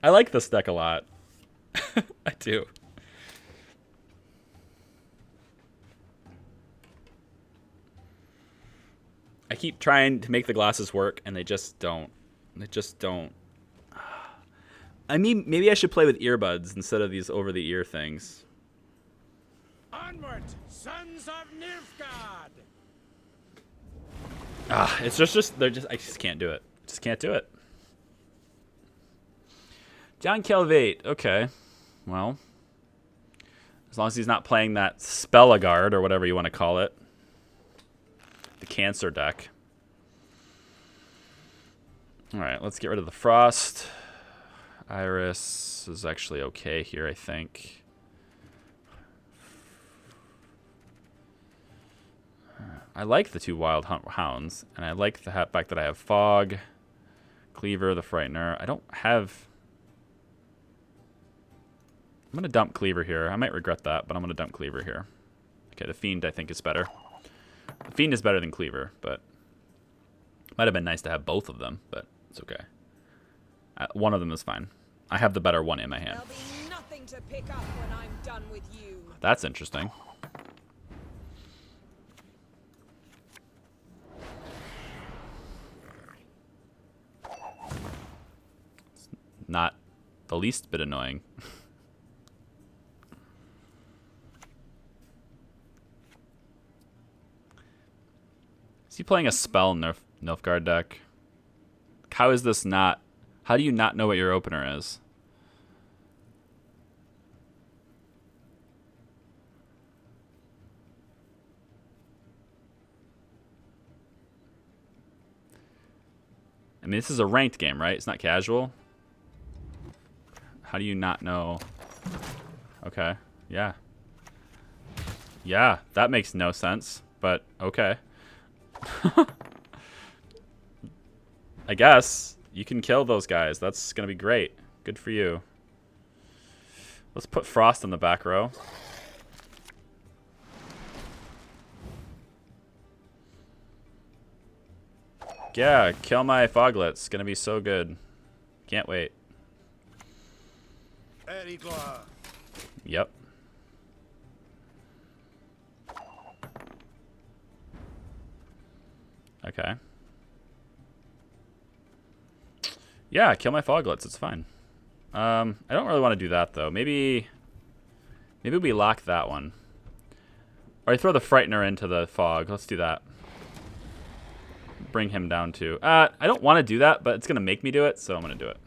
Speaker 1: I like this deck a lot. I do. I keep trying to make the glasses work, and they just don't. They just don't. I mean, maybe I should play with earbuds instead of these over-the-ear things.
Speaker 2: Onward, sons of Nilfgaard.
Speaker 1: It's just I just can't do it. Just can't do it. John Kelvate. Okay. Well, as long as he's not playing that Spellagard or whatever you want to call it. The Cancer deck. All right, let's get rid of the Frost. Iris is actually okay here, I think. I like the 2 Wild Hounds, and I like the fact that I have Fog, Cleaver, the Frightener. I don't have... I'm going to dump Cleaver here. I might regret that, but I'm going to dump Cleaver here. Okay, the Fiend I think is better. The Fiend is better than Cleaver, but... Might have been nice to have both of them, but it's okay. One of them is fine. I have the better one in my hand.
Speaker 9: There'll be nothing to pick up when I'm done with you.
Speaker 1: That's interesting. It's not the least bit annoying. Is he playing a spell Nilfgaard deck? How is this not... How do you not know what your opener is? I mean, this is a ranked game, right? It's not casual. How do you not know? Okay. Yeah. Yeah, that makes no sense, but okay. I guess you can kill those guys. That's going to be great. Good for you. Let's put Frost in the back row. Yeah, kill my Foglets. It's going to be so good. Can't wait.
Speaker 3: Erigla.
Speaker 1: Yep. Okay. Yeah, kill my foglets. It's fine. I don't really want to do that though. Maybe we lock that one. Or I throw the Frightener into the fog. Let's do that. Bring him down too. I don't want to do that, but it's gonna make me do it, so I'm gonna do it.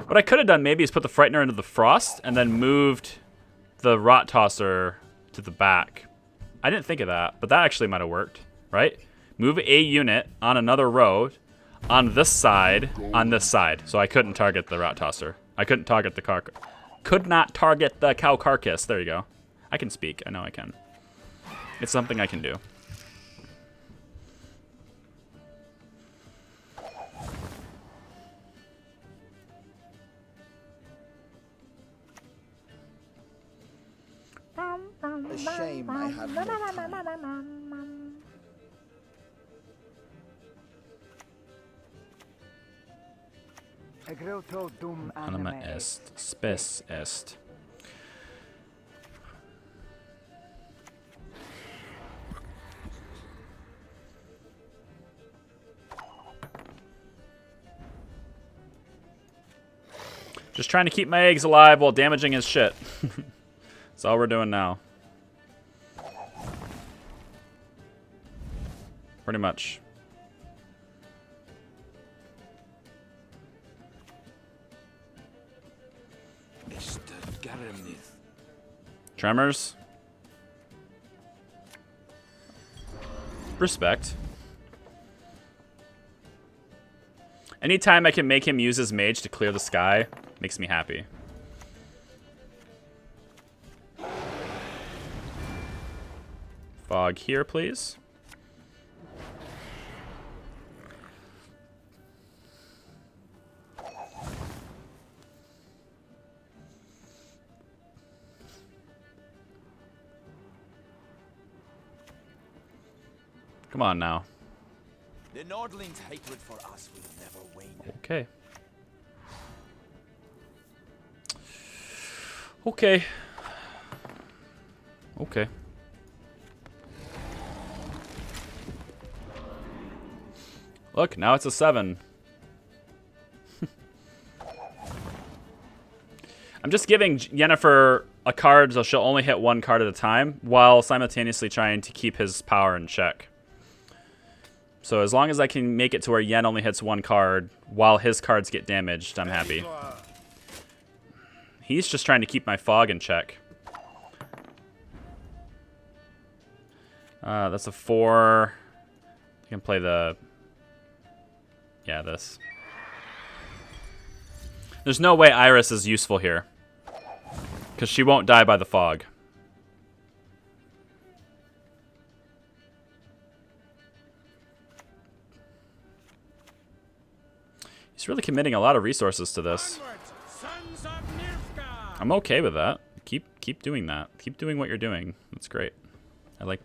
Speaker 1: What I could have done maybe is put the Frightener into the Frost and then moved the Rot Tosser to the back. I didn't think of that, but that actually might have worked, right? Move a unit on another row on this side, so I couldn't target the Rot Tosser. I couldn't target the car. Could not target the cow carcass. There you go. I can speak. I know I can. It's something I can do.
Speaker 7: A shame I have no time.
Speaker 1: Anima est. Spes est. Just trying to keep my eggs alive while damaging his shit. That's all we're doing now. Pretty much. Tremors. Respect. Anytime I can make him use his mage to clear the sky, makes me happy. Fog here, please. Come on now.
Speaker 10: The Nordlings' hatred for us will never wane.
Speaker 1: Okay. Okay. Okay. Look, now it's a 7. I'm just giving Yennefer a card so she'll only hit one card at a time while simultaneously trying to keep his power in check. So as long as I can make it to where Yen only hits one card while his cards get damaged, I'm happy. He's just trying to keep my fog in check. That's a 4. You can play the... Yeah, this. There's no way Iris is useful here. Because she won't die by the fog. He's really committing a lot of resources to this. I'm okay with that. Keep doing that. Keep doing what you're doing. That's great. I like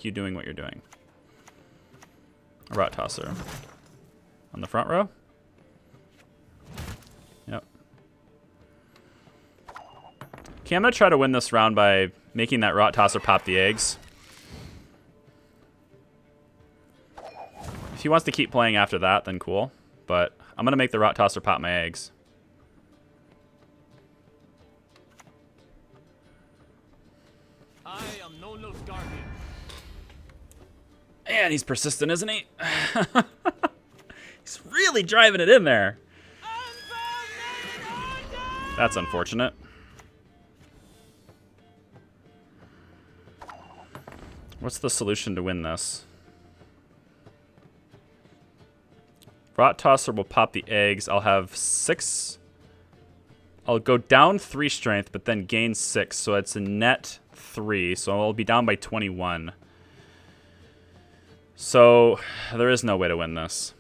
Speaker 1: you doing what you're doing. A Rot Tosser. On the front row? Yep. Okay, I'm gonna try to win this round by making that Rot Tosser pop the eggs. If he wants to keep playing after that, then cool. But I'm gonna make the Rot Tosser pop my eggs.
Speaker 6: I am no guardian.
Speaker 1: And he's persistent, isn't he? He's really driving it in there. That's unfortunate. What's the solution to win this? Rot Tosser will pop the eggs. I'll have 6. I'll go down 3 strength, but then gain 6. So it's a net 3. So I'll be down by 21. So there is no way to win this.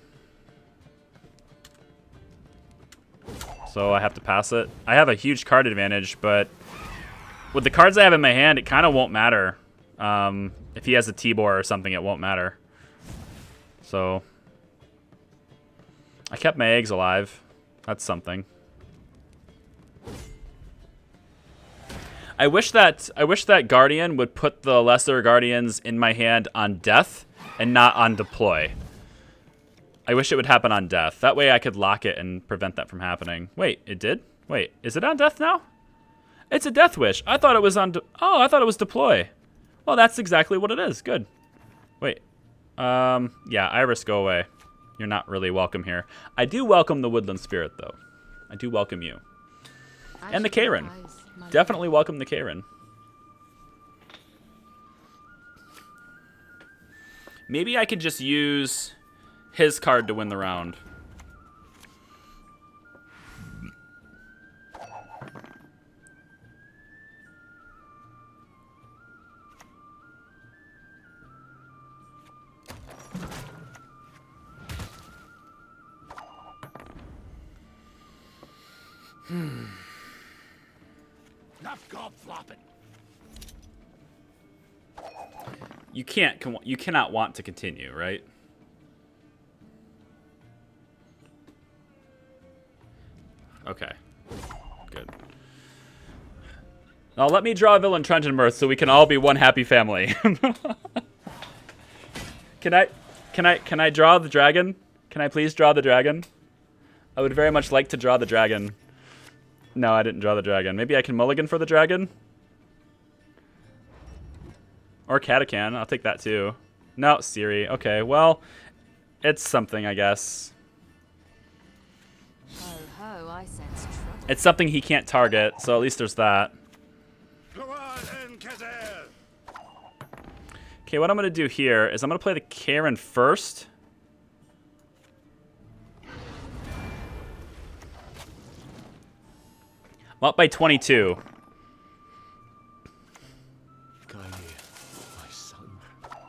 Speaker 1: So I have to pass it. I have a huge card advantage, but with the cards I have in my hand, it kind of won't matter. If he has a Tibor or something, it won't matter. So I kept my eggs alive. That's something. I wish that Guardian would put the lesser Guardians in my hand on death and not on deploy. I wish it would happen on death. That way I could lock it and prevent that from happening. Wait, it did? Wait, is it on death now? It's a death wish. I thought it was on I thought it was deploy. Well, that's exactly what it is. Good. Wait. Yeah, Iris, go away. You're not really welcome here. I do welcome the Woodland Spirit, though. I do welcome you. And the Karen. Definitely welcome the Karen. Maybe I could just use his card to win the round.
Speaker 2: Enough gob flopping.
Speaker 1: You cannot want to continue, right? Okay. Good. Now let me draw a villain Trenton Mirth so we can all be one happy family. Can I draw the dragon? Can I please draw the dragon? I would very much like to draw the dragon. No, I didn't draw the dragon. Maybe I can mulligan for the dragon? Or Catacan. I'll take that too. No, Siri. Okay, well, it's something, I guess.
Speaker 4: Ho ho, I sense trouble.
Speaker 1: It's something he can't target, so at least there's that. Okay, what I'm going to do here is I'm going to play the Karen first. I'm up by 22.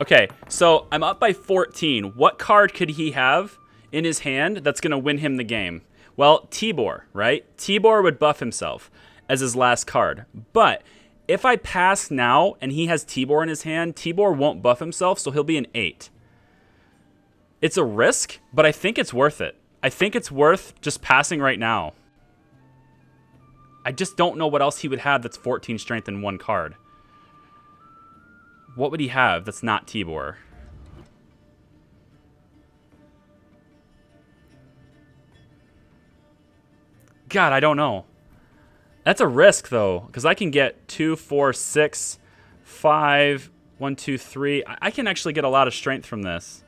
Speaker 1: Okay, so I'm up by 14. What card could he have in his hand that's going to win him the game? Well, Tibor, right? Tibor would buff himself as his last card. But if I pass now and he has Tibor in his hand, Tibor won't buff himself, so he'll be an 8. It's a risk, but I think it's worth it. I think it's worth just passing right now. I just don't know what else he would have that's 14 strength in one card. What would he have that's not Tibor? God, I don't know. That's a risk, though, because I can get 2, 4, 6, 5, 1, 2, 3. I can actually get a lot of strength from this.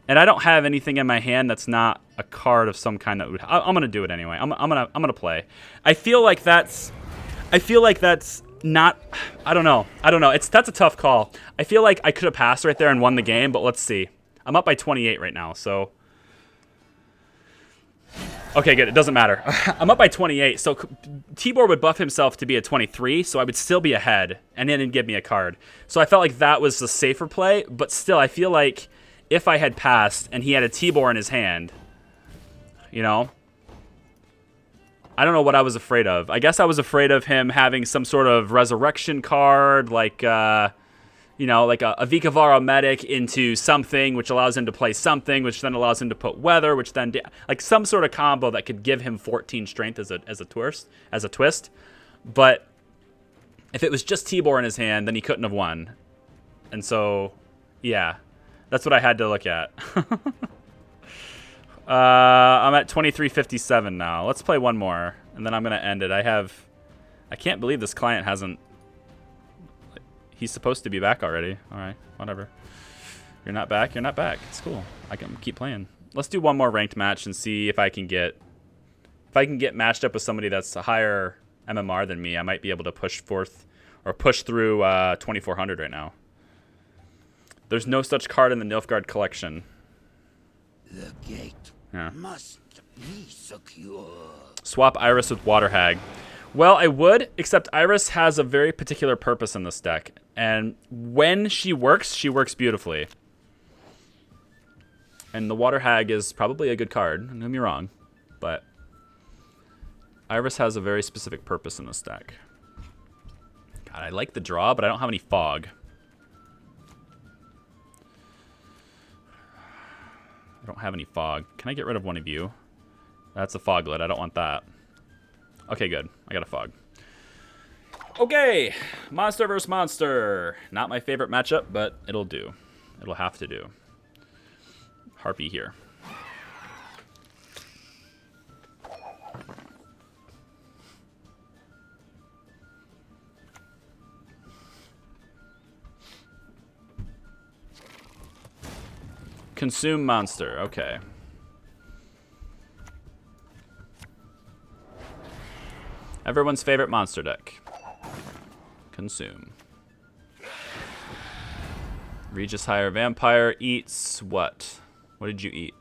Speaker 1: And I don't have anything in my hand that's not a card of some kind that would... I'm going to do it anyway. I'm gonna play. I feel like that's not... I don't know. That's a tough call. I feel like I could have passed right there and won the game, but let's see. I'm up by 28 right now, so... Okay, good. It doesn't matter. I'm up by 28, so Tibor would buff himself to be a 23, so I would still be ahead, and then it'd give me a card. So I felt like that was the safer play, but still, I feel like if I had passed and he had a Tibor in his hand, you know, I don't know what I was afraid of. I guess I was afraid of him having some sort of resurrection card, like, you know, like a Vikavaro medic into something, which allows him to play something, which then allows him to put weather, which then like some sort of combo that could give him 14 strength as a twist. But if it was just Tibor in his hand, then he couldn't have won. And so, yeah, that's what I had to look at. I'm at 23:57 now. Let's play one more, and then I'm gonna end it. I can't believe this client hasn't. He's supposed to be back already. All right, whatever. You're not back. You're not back. It's cool. I can keep playing. Let's do one more ranked match and see if I can get matched up with somebody that's a higher MMR than me. I might be able to push forth or push through 2400 right now. There's no such card in the Nilfgaard collection.
Speaker 2: The gate must be secure.
Speaker 1: Swap Iris with Water Hag. Well, I would, except Iris has a very particular purpose in this deck. And when she works beautifully. And the Water Hag is probably a good card, don't get me wrong. But Iris has a very specific purpose in this deck. God, I like the draw, but I don't have any fog. don't have any fog. Can I get rid of one of you? That's a foglet. I don't want that. Okay, good. I got a fog. Okay, monster versus monster. Not my favorite matchup, but it'll do. It'll have to do. Harpy here. Consume monster. Okay. Everyone's favorite monster deck. Consume. Regis Higher Vampire eats what? What did you eat?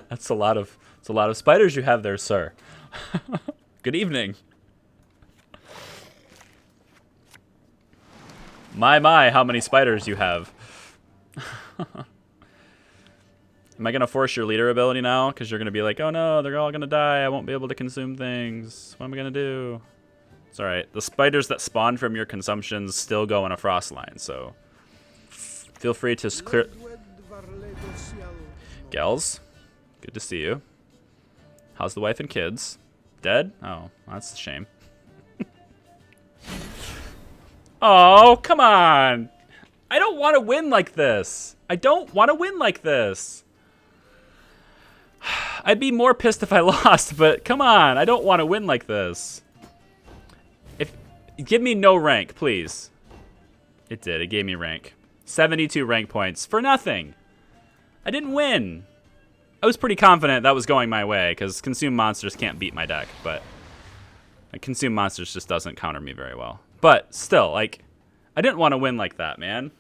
Speaker 1: That's a lot of spiders you have there, sir. Good evening. My, how many spiders you have. Am I going to force your leader ability now? Because you're going to be like, oh no, they're all going to die. I won't be able to consume things. What am I going to do? It's alright. The spiders that spawn from your consumptions still go in a frost line, so feel free to clear... Gels, good to see you. How's the wife and kids? Dead? Oh, that's a shame. Oh, come on. I don't want to win like this. I don't want to win like this. I'd be more pissed if I lost, but come on. I don't want to win like this. Give me no rank, please. It did. It gave me rank. 72 rank points for nothing. I didn't win. I was pretty confident that was going my way because Consume Monsters can't beat my deck, but Consume Monsters just doesn't counter me very well. But still, like, I didn't want to win like that, man.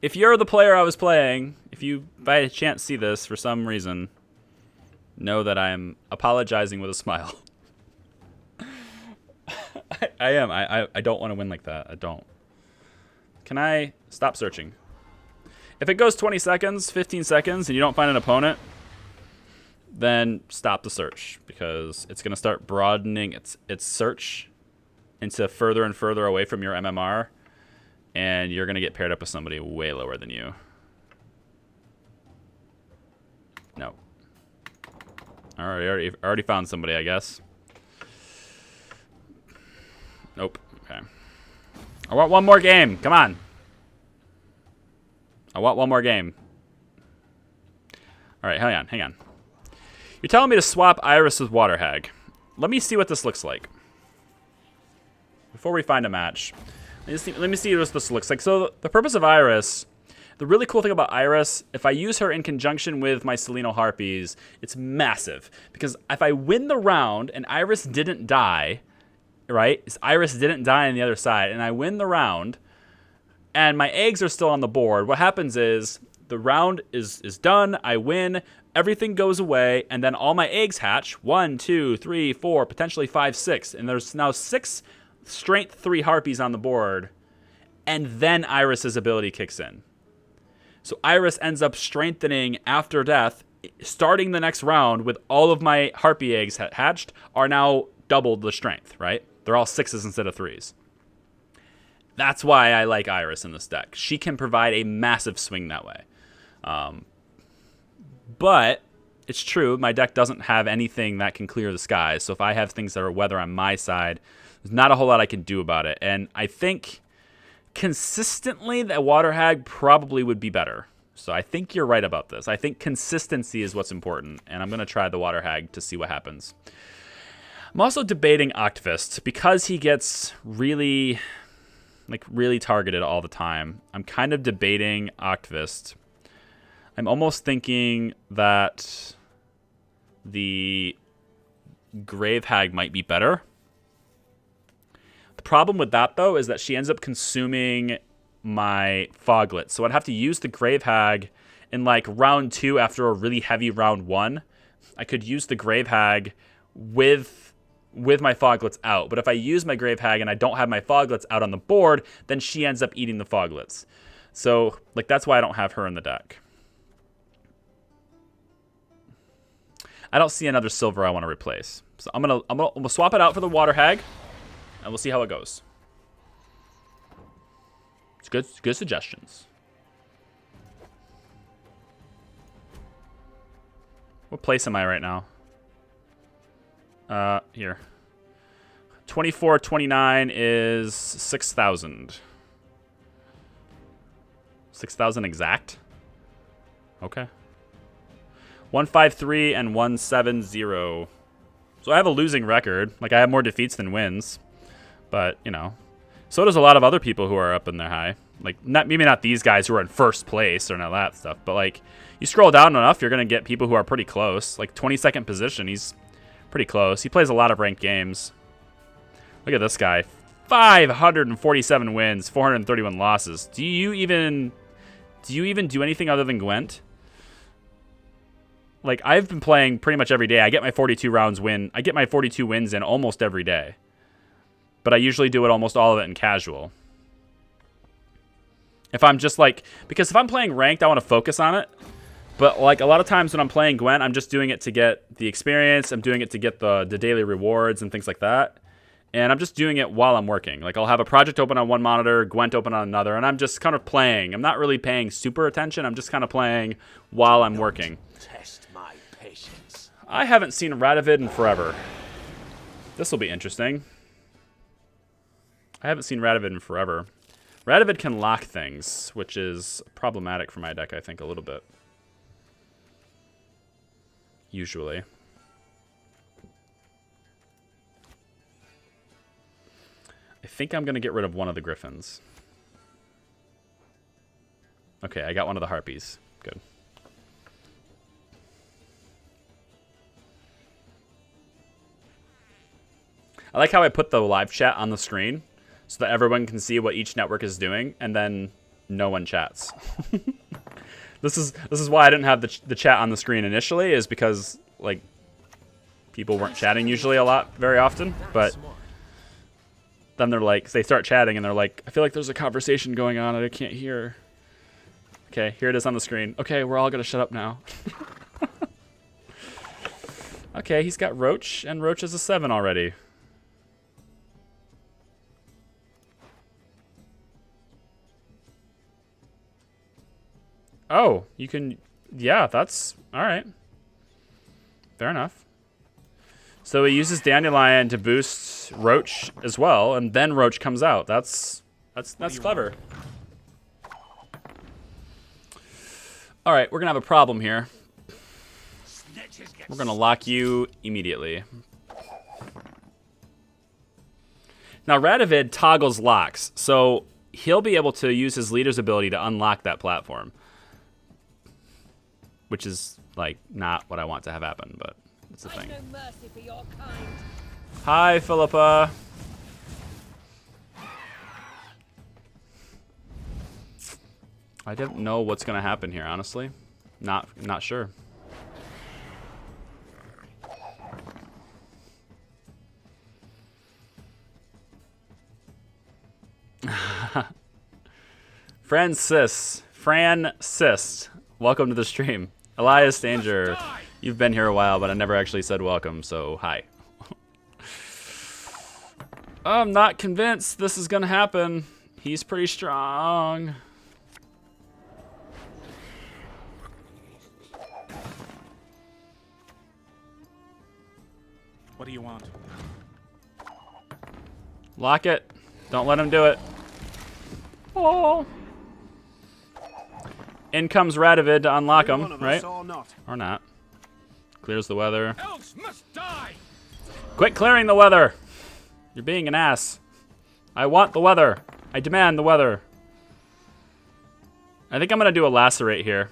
Speaker 1: If you're the player I was playing, if you by chance see this for some reason, know that I'm apologizing with a smile. I am. I don't want to win like that. I don't. Can I stop searching? If it goes 20 seconds, 15 seconds, and you don't find an opponent, then stop the search because it's going to start broadening its search into further and further away from your MMR, and you're going to get paired up with somebody way lower than you. No. All right, already found somebody, I guess. Nope. Okay. I want one more game. Come on. I want one more game. All right, hang on. You're telling me to swap Iris with Water Hag. Let me see what this looks like. Before we find a match, let me see what this looks like. So the purpose of Iris, the really cool thing about Iris, if I use her in conjunction with my Seleno Harpies, it's massive. Because if I win the round and Iris didn't die, right? Iris didn't die on the other side, and I win the round, and my eggs are still on the board, what happens is the round is done, I win, everything goes away, and then all my eggs hatch. 1, 2, 3, 4, potentially 5, 6. And there's now 6 strength 3 harpies on the board, and then Iris's ability kicks in. So Iris ends up strengthening after death, starting the next round with all of my harpy eggs hatched are now doubled the strength, right? They're all 6s instead of 3s. That's why I like Iris in this deck. She can provide a massive swing that way. But it's true, my deck doesn't have anything that can clear the skies. So if I have things that are weather on my side, there's not a whole lot I can do about it. And I think consistently that Water Hag probably would be better. So I think you're right about this. I think consistency is what's important. And I'm going to try the Water Hag to see what happens. I'm also debating Octavist because he gets really targeted all the time. I'm kind of debating Octavist. I'm almost thinking that the Grave Hag might be better. The problem with that, though, is that she ends up consuming my Foglet. So I'd have to use the Grave Hag in like round 2 after a really heavy round 1. I could use the Grave Hag with my Foglets out. But if I use my Grave Hag and I don't have my Foglets out on the board, then she ends up eating the Foglets. So, like, that's why I don't have her in the deck. I don't see another silver I want to replace. So I'm gonna swap it out for the water hag, and we'll see how it goes. It's good suggestions. What place am I right now? Here. 2429 is 6,000. 6,000 exact? Okay. 153 and 170. So I have a losing record. Like, I have more defeats than wins. But, you know. So does a lot of other people who are up in their high. Like, maybe not these guys who are in first place or none of that stuff. But, like, you scroll down enough, you're going to get people who are pretty close. Like, 22nd position, he's pretty close. He plays a lot of ranked games. Look at this guy. 547 wins, 431 losses. Do you even do anything other than Gwent? Like, I've been playing pretty much every day. I get my 42 rounds win. I get my 42 wins in almost every day. But I usually do it almost all of it in casual. If I'm just like, because if I'm playing ranked, I want to focus on it. But like a lot of times when I'm playing Gwent, I'm just doing it to get the experience. I'm doing it to get the daily rewards and things like that. And I'm just doing it while I'm working. Like, I'll have a project open on one monitor, Gwent open on another, and I'm just kind of playing. I'm not really paying super attention. I'm just kind of playing while I'm working.
Speaker 10: Test my patience.
Speaker 1: I haven't seen Radovid in forever. This will be interesting. I haven't seen Radovid in forever. Radovid can lock things, which is problematic for my deck, I think, a little bit. Usually. I think I'm going to get rid of one of the Griffins. Okay, I got one of the Harpies. Good. I like how I put the live chat on the screen so that everyone can see what each network is doing, and then no one chats. This is why I didn't have the chat on the screen initially, is because, like, people weren't chatting usually very often, but then they're like, they start chatting and they're like, I feel like there's a conversation going on and I can't hear. Okay, here it is on the screen. Okay, we're all gonna shut up now. Okay, he's got Roach, and Roach is a 7 already. Oh, you can, yeah, that's, all right. Fair enough. So he uses Dandelion to boost Roach as well, and then Roach comes out. That's clever. All right, we're gonna have a problem here. We're gonna lock you immediately. Now Radovid toggles locks, so he'll be able to use his leader's ability to unlock that platform, which is like not what I want to have happen, but it's the thing.
Speaker 9: No mercy for your kind.
Speaker 1: Hi, Philippa. I don't know what's gonna happen here, honestly. Not sure. Francis, welcome to the stream. Elias Danger, you've been here a while, but I never actually said welcome, so hi. I'm not convinced this is gonna happen. He's pretty strong.
Speaker 2: What do you want?
Speaker 1: Lock it. Don't let him do it. Oh. In comes Radovid to unlock him, right? Or not. Clears the weather.
Speaker 2: Elves must die.
Speaker 1: Quit clearing the weather. You're being an ass. I want the weather. I demand the weather. I think I'm going to do a lacerate here.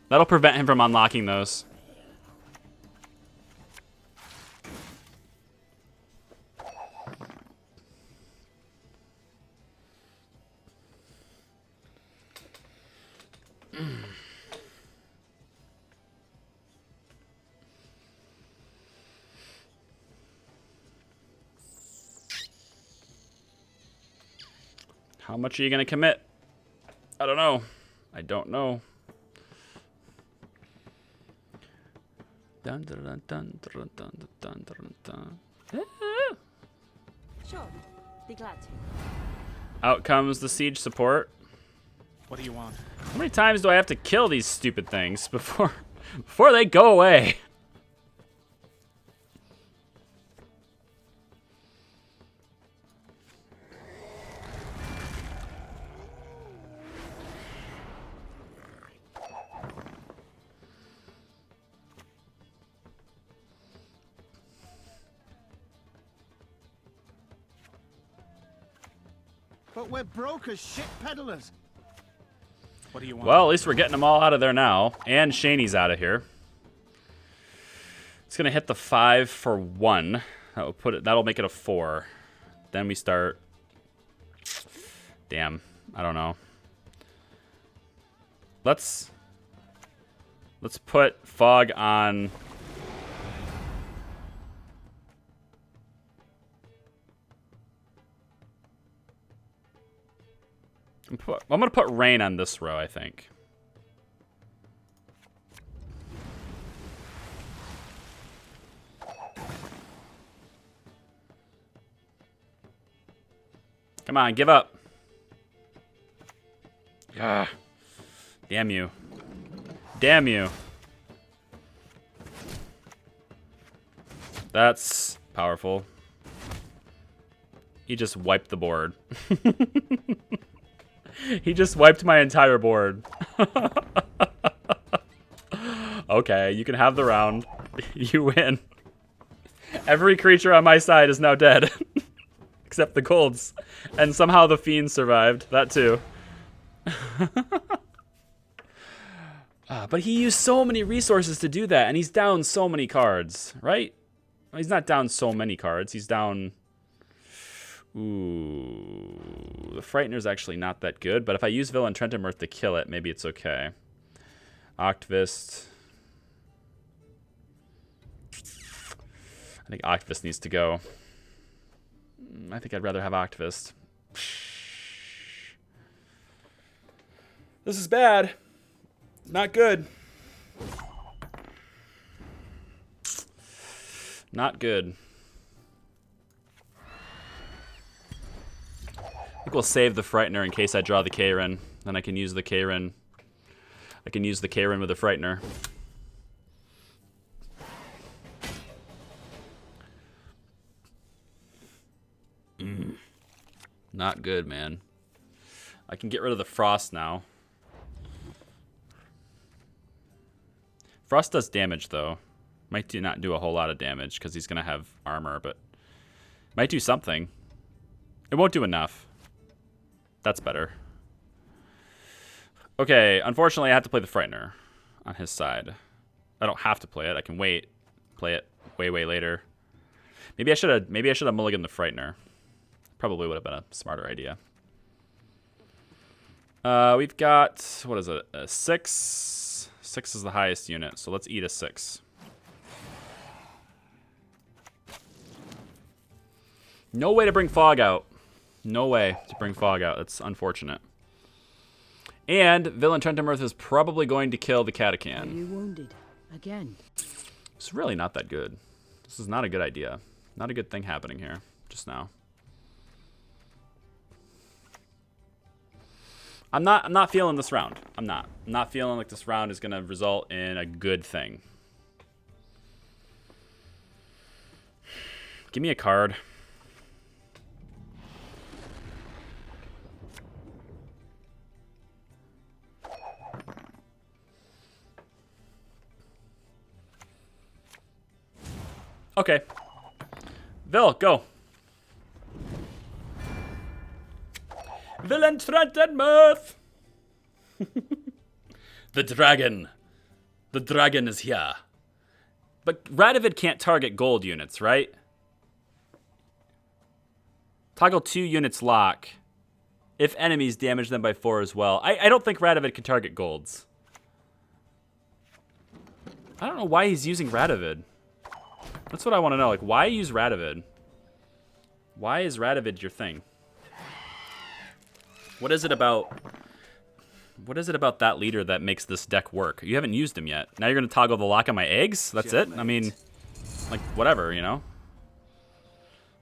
Speaker 1: That'll prevent him from unlocking those. How much are you going to commit? I don't know. I don't know. Dun, dun, dun, dun, dun, dun, dun, dun, dun.
Speaker 4: Sure. Be glad to.
Speaker 1: Out comes the siege support.
Speaker 2: What do you want?
Speaker 1: How many times do I have to kill these stupid things before they go away?
Speaker 8: But we're broke as shit peddlers.
Speaker 2: What do you want?
Speaker 1: Well, at least we're getting them all out of there now. And Shaney's out of here. It's going to hit the 5 for 1. That'll make it a 4. Then we start. Damn. I don't know. Let's put fog on. I'm going to put rain on this row, I think. Come on, give up. Ah. Damn you. Damn you. That's powerful. He just wiped the board. He just wiped my entire board. Okay, you can have the round. You win. Every creature on my side is now dead. Except the golds. And somehow the fiends survived. That too. But he used so many resources to do that, and he's down so many cards, right? Well, he's not down so many cards. He's down... Ooh, the Frightener's actually not that good, but if I use Villain Trenton to kill it, maybe it's okay. Octvist. I think Octvist needs to go. I think I'd rather have Octvist. This is bad. Not good. Not good. I think we'll save the Frightener in case I draw the Karen. Then I can use the Karen. I can use the Karen with the Frightener. Not good, man. I can get rid of the Frost now. Frost does damage, though. Might not do a whole lot of damage because he's going to have armor, but might do something. It won't do enough. That's better. Okay, unfortunately I have to play the Frightener on his side. I don't have to play it. I can wait. Play it way later. Maybe I should have mulliganed the Frightener. Probably would have been a smarter idea. We've got, what is it? A 6. 6 is the highest unit, so let's eat a 6. No way to bring fog out. No way to bring fog out. That's unfortunate. And Villain Trenton is probably going to kill the Catacan.
Speaker 5: Are you wounded again?
Speaker 1: It's really not that good. This is not a good idea. Not a good thing happening here just now. I'm not feeling this round. I'm not feeling like this round is going to result in a good thing. Give me a card. Okay. Vil, go. Villain Trenton Mirth! The dragon. The dragon is here. But Radovid can't target gold units, right? Toggle 2 units lock. If enemies, damage them by 4 as well. I don't think Radovid can target golds. I don't know why he's using Radovid. That's what I want to know. Like, why use Radovid? Why is Radovid your thing? What is it about What is it about that leader that makes this deck work? You haven't used him yet. Now you're going to toggle the lock on my eggs? That's it? I mean, like, whatever, you know?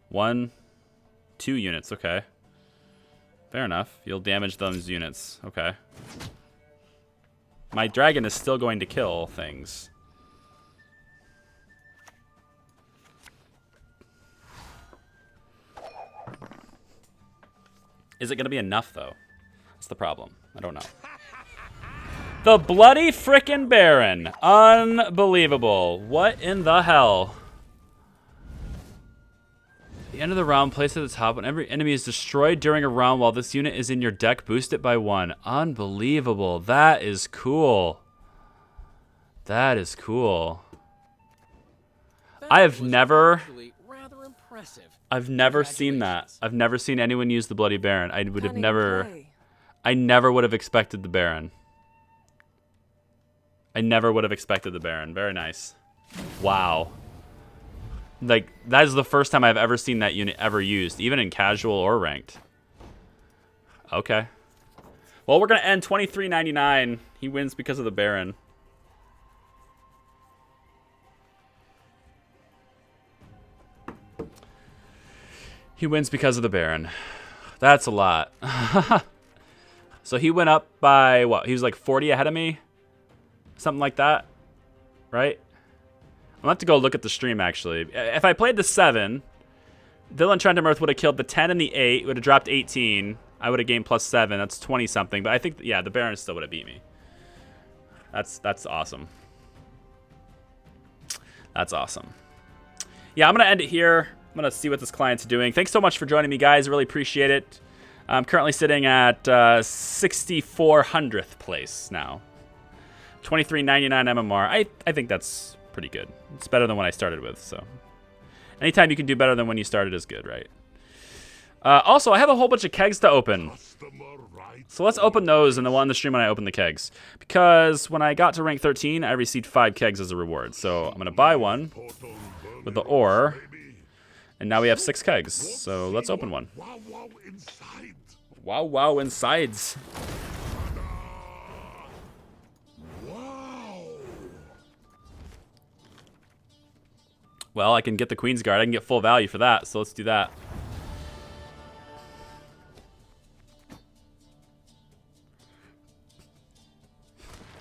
Speaker 1: 1, 2 units, okay. Fair enough. You'll damage those units. Okay. My dragon is still going to kill things. Is it going to be enough, though? That's the problem. I don't know. The bloody frickin' Baron. Unbelievable. What in the hell? The end of the round, place at the top. When every enemy is destroyed during a round while this unit is in your deck, boost it by 1. Unbelievable. That is cool. That is cool. I have never...
Speaker 6: rather impressive.
Speaker 1: I've never seen that. I've never seen anyone use the Bloody Baron. I would have never... I never would have expected the Baron. I never would have expected the Baron. Very nice. Wow. Like, that is the first time I've ever seen that unit ever used, even in casual or ranked. Okay. Well, we're going to end 23.99. He wins because of the Baron. He wins because of the Baron. That's a lot. So he went up by, what? He was like 40 ahead of me? Something like that? Right? I'm going to have to go look at the stream, actually. If I played the 7, Dylan Trenton-Mirth would have killed the 10 and the 8. Would have dropped 18. I would have gained plus 7. That's 20-something. But I think, yeah, the Baron still would have beat me. That's awesome. That's awesome. Yeah, I'm going to end it here. I'm going to see what this client's doing. Thanks so much for joining me, guys. Really appreciate it. I'm currently sitting at 6,400th place now. 23.99 MMR. I think that's pretty good. It's better than what I started with, so. Anytime you can do better than when you started is good, right? Also, I have a whole bunch of kegs to open. So let's open those and then we'll end the stream when I open the kegs. Because when I got to rank 13, I received 5 kegs as a reward. So I'm going to buy one with the ore. And now we have 6 kegs. So let's open one. Wow, wow, insides. Well, I can get the Queen's Guard. I can get full value for that, so let's do that.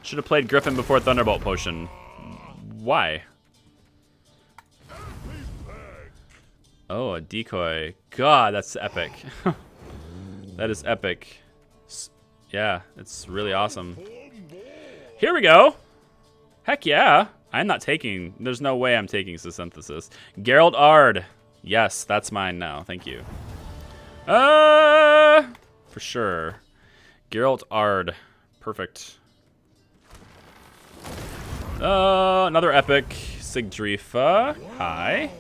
Speaker 1: Should have played Griffin before Thunderbolt Potion. Why? Oh, a decoy. God, that's epic. That is epic. Yeah, it's really awesome. Here we go. Heck yeah. I'm not taking... There's no way I'm taking Synthesis. Geralt Ard. Yes, that's mine now. Thank you. For sure. Geralt Ard. Perfect. Another epic. Sigdrifa. Hi.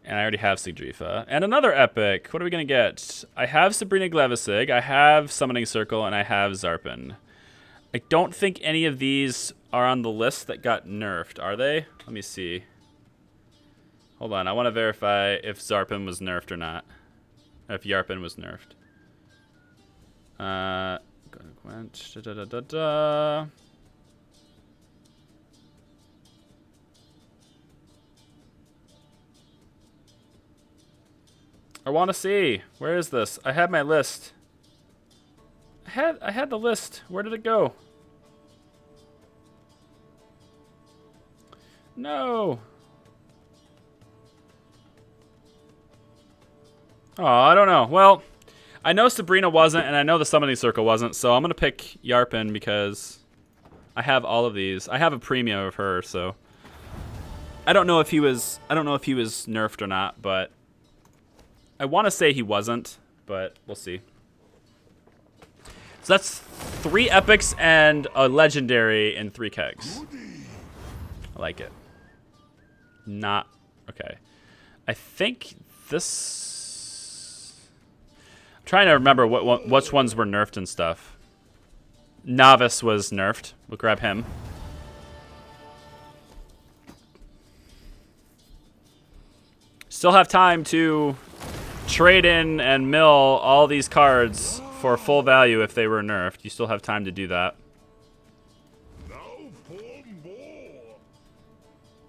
Speaker 1: And I already have Sigdrifa. And another epic. What are we going to get? I have Sabrina Glevisig. I have Summoning Circle. And I have Zarpin. I don't think any of these are on the list that got nerfed, are they? Let me see. Hold on, I want to verify if Zarpin was nerfed or not. Or if Yarpin was nerfed. GWENT. I want to see. Where is this? I had my list. I had the list. Where did it go? No. Oh, I don't know. Well, I know Sabrina wasn't, and I know the Summoning Circle wasn't, so I'm gonna pick Yarpin because I have all of these. I have a premium of her, so I don't know if he was nerfed or not, but I want to say he wasn't, but we'll see. So that's 3 epics and a legendary and 3 kegs. I like it. Not okay. I think this. I'm trying to remember which ones were nerfed and stuff. Novice was nerfed. We'll grab him. Still have time to trade in and mill all these cards for full value if they were nerfed. You still have time to do that.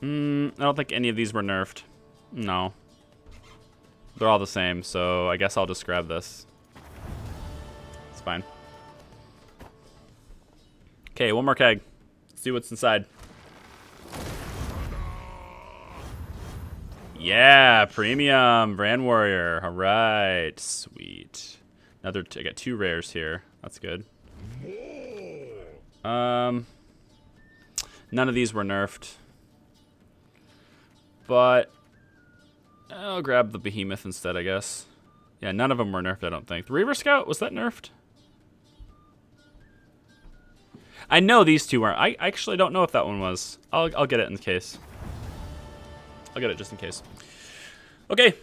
Speaker 1: I don't think any of these were nerfed. No. They're all the same, so I guess I'll just grab this. It's fine. Okay, one more keg. Let's see what's inside. Yeah, premium brand warrior. All right, sweet. Another. I got 2 rares here. That's good. None of these were nerfed, but I'll grab the behemoth instead, I guess. Yeah, none of them were nerfed. I don't think. The Reaver Scout, was that nerfed? I know these 2 weren't. I actually don't know if that one was. I'll get it in case. I'll get it just in case. Okay.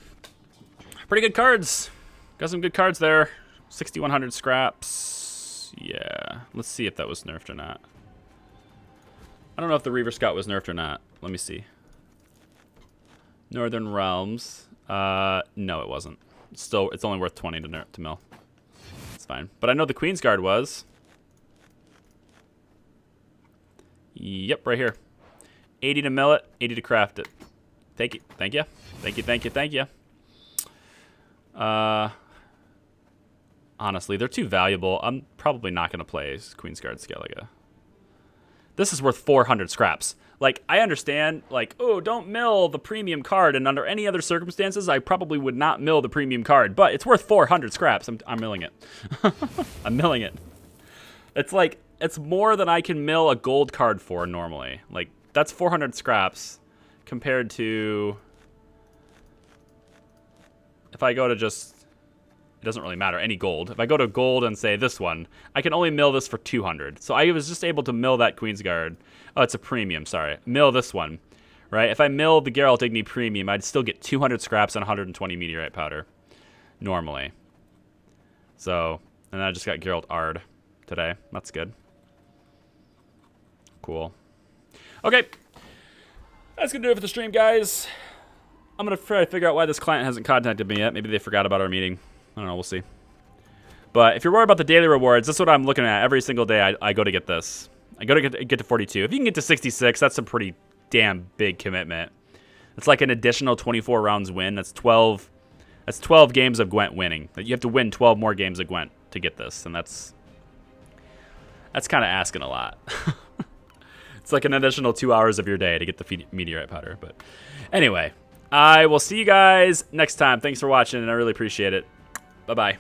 Speaker 1: Pretty good cards. Got some good cards there. 6,100 scraps. Yeah. Let's see if that was nerfed or not. I don't know if the Reaver Scout was nerfed or not. Let me see. Northern Realms. No, it wasn't. It's only worth 20 to mill. It's fine. But I know the Queen's Guard was. Yep, right here. 80 to mill it, 80 to craft it. Thank you. Thank you. Thank you, thank you, thank you. Honestly, they're too valuable. I'm probably not going to play Queen's Guard Skellige. This is worth 400 scraps. Like, I understand, like, oh, don't mill the premium card, and under any other circumstances, I probably would not mill the premium card, but it's worth 400 scraps. I'm milling it. I'm milling it. It's like, it's more than I can mill a gold card for normally. Like, that's 400 scraps compared to... If I go to just... It doesn't really matter, any gold. If I go to gold and say this one, I can only mill this for 200. So I was just able to mill that Queen's Guard. Oh, it's a premium, sorry. Mill this one, right? If I mill the Geralt Igni premium, I'd still get 200 scraps and 120 meteorite powder, normally. So, and I just got Geralt Ard today. That's good. Cool. Okay. That's going to do it for the stream, guys. I'm going to try to figure out why this client hasn't contacted me yet. Maybe they forgot about our meeting. I don't know. We'll see. But if you're worried about the daily rewards, that's what I'm looking at every single day. I go to get this. I go to get to 42. If you can get to 66, that's a pretty damn big commitment. It's like an additional 24 rounds win. That's 12 games of Gwent winning. You have to win 12 more games of Gwent to get this, and that's kind of asking a lot. It's like an additional 2 hours of your day to get the meteorite powder. But anyway, I will see you guys next time. Thanks for watching, and I really appreciate it. Bye-bye.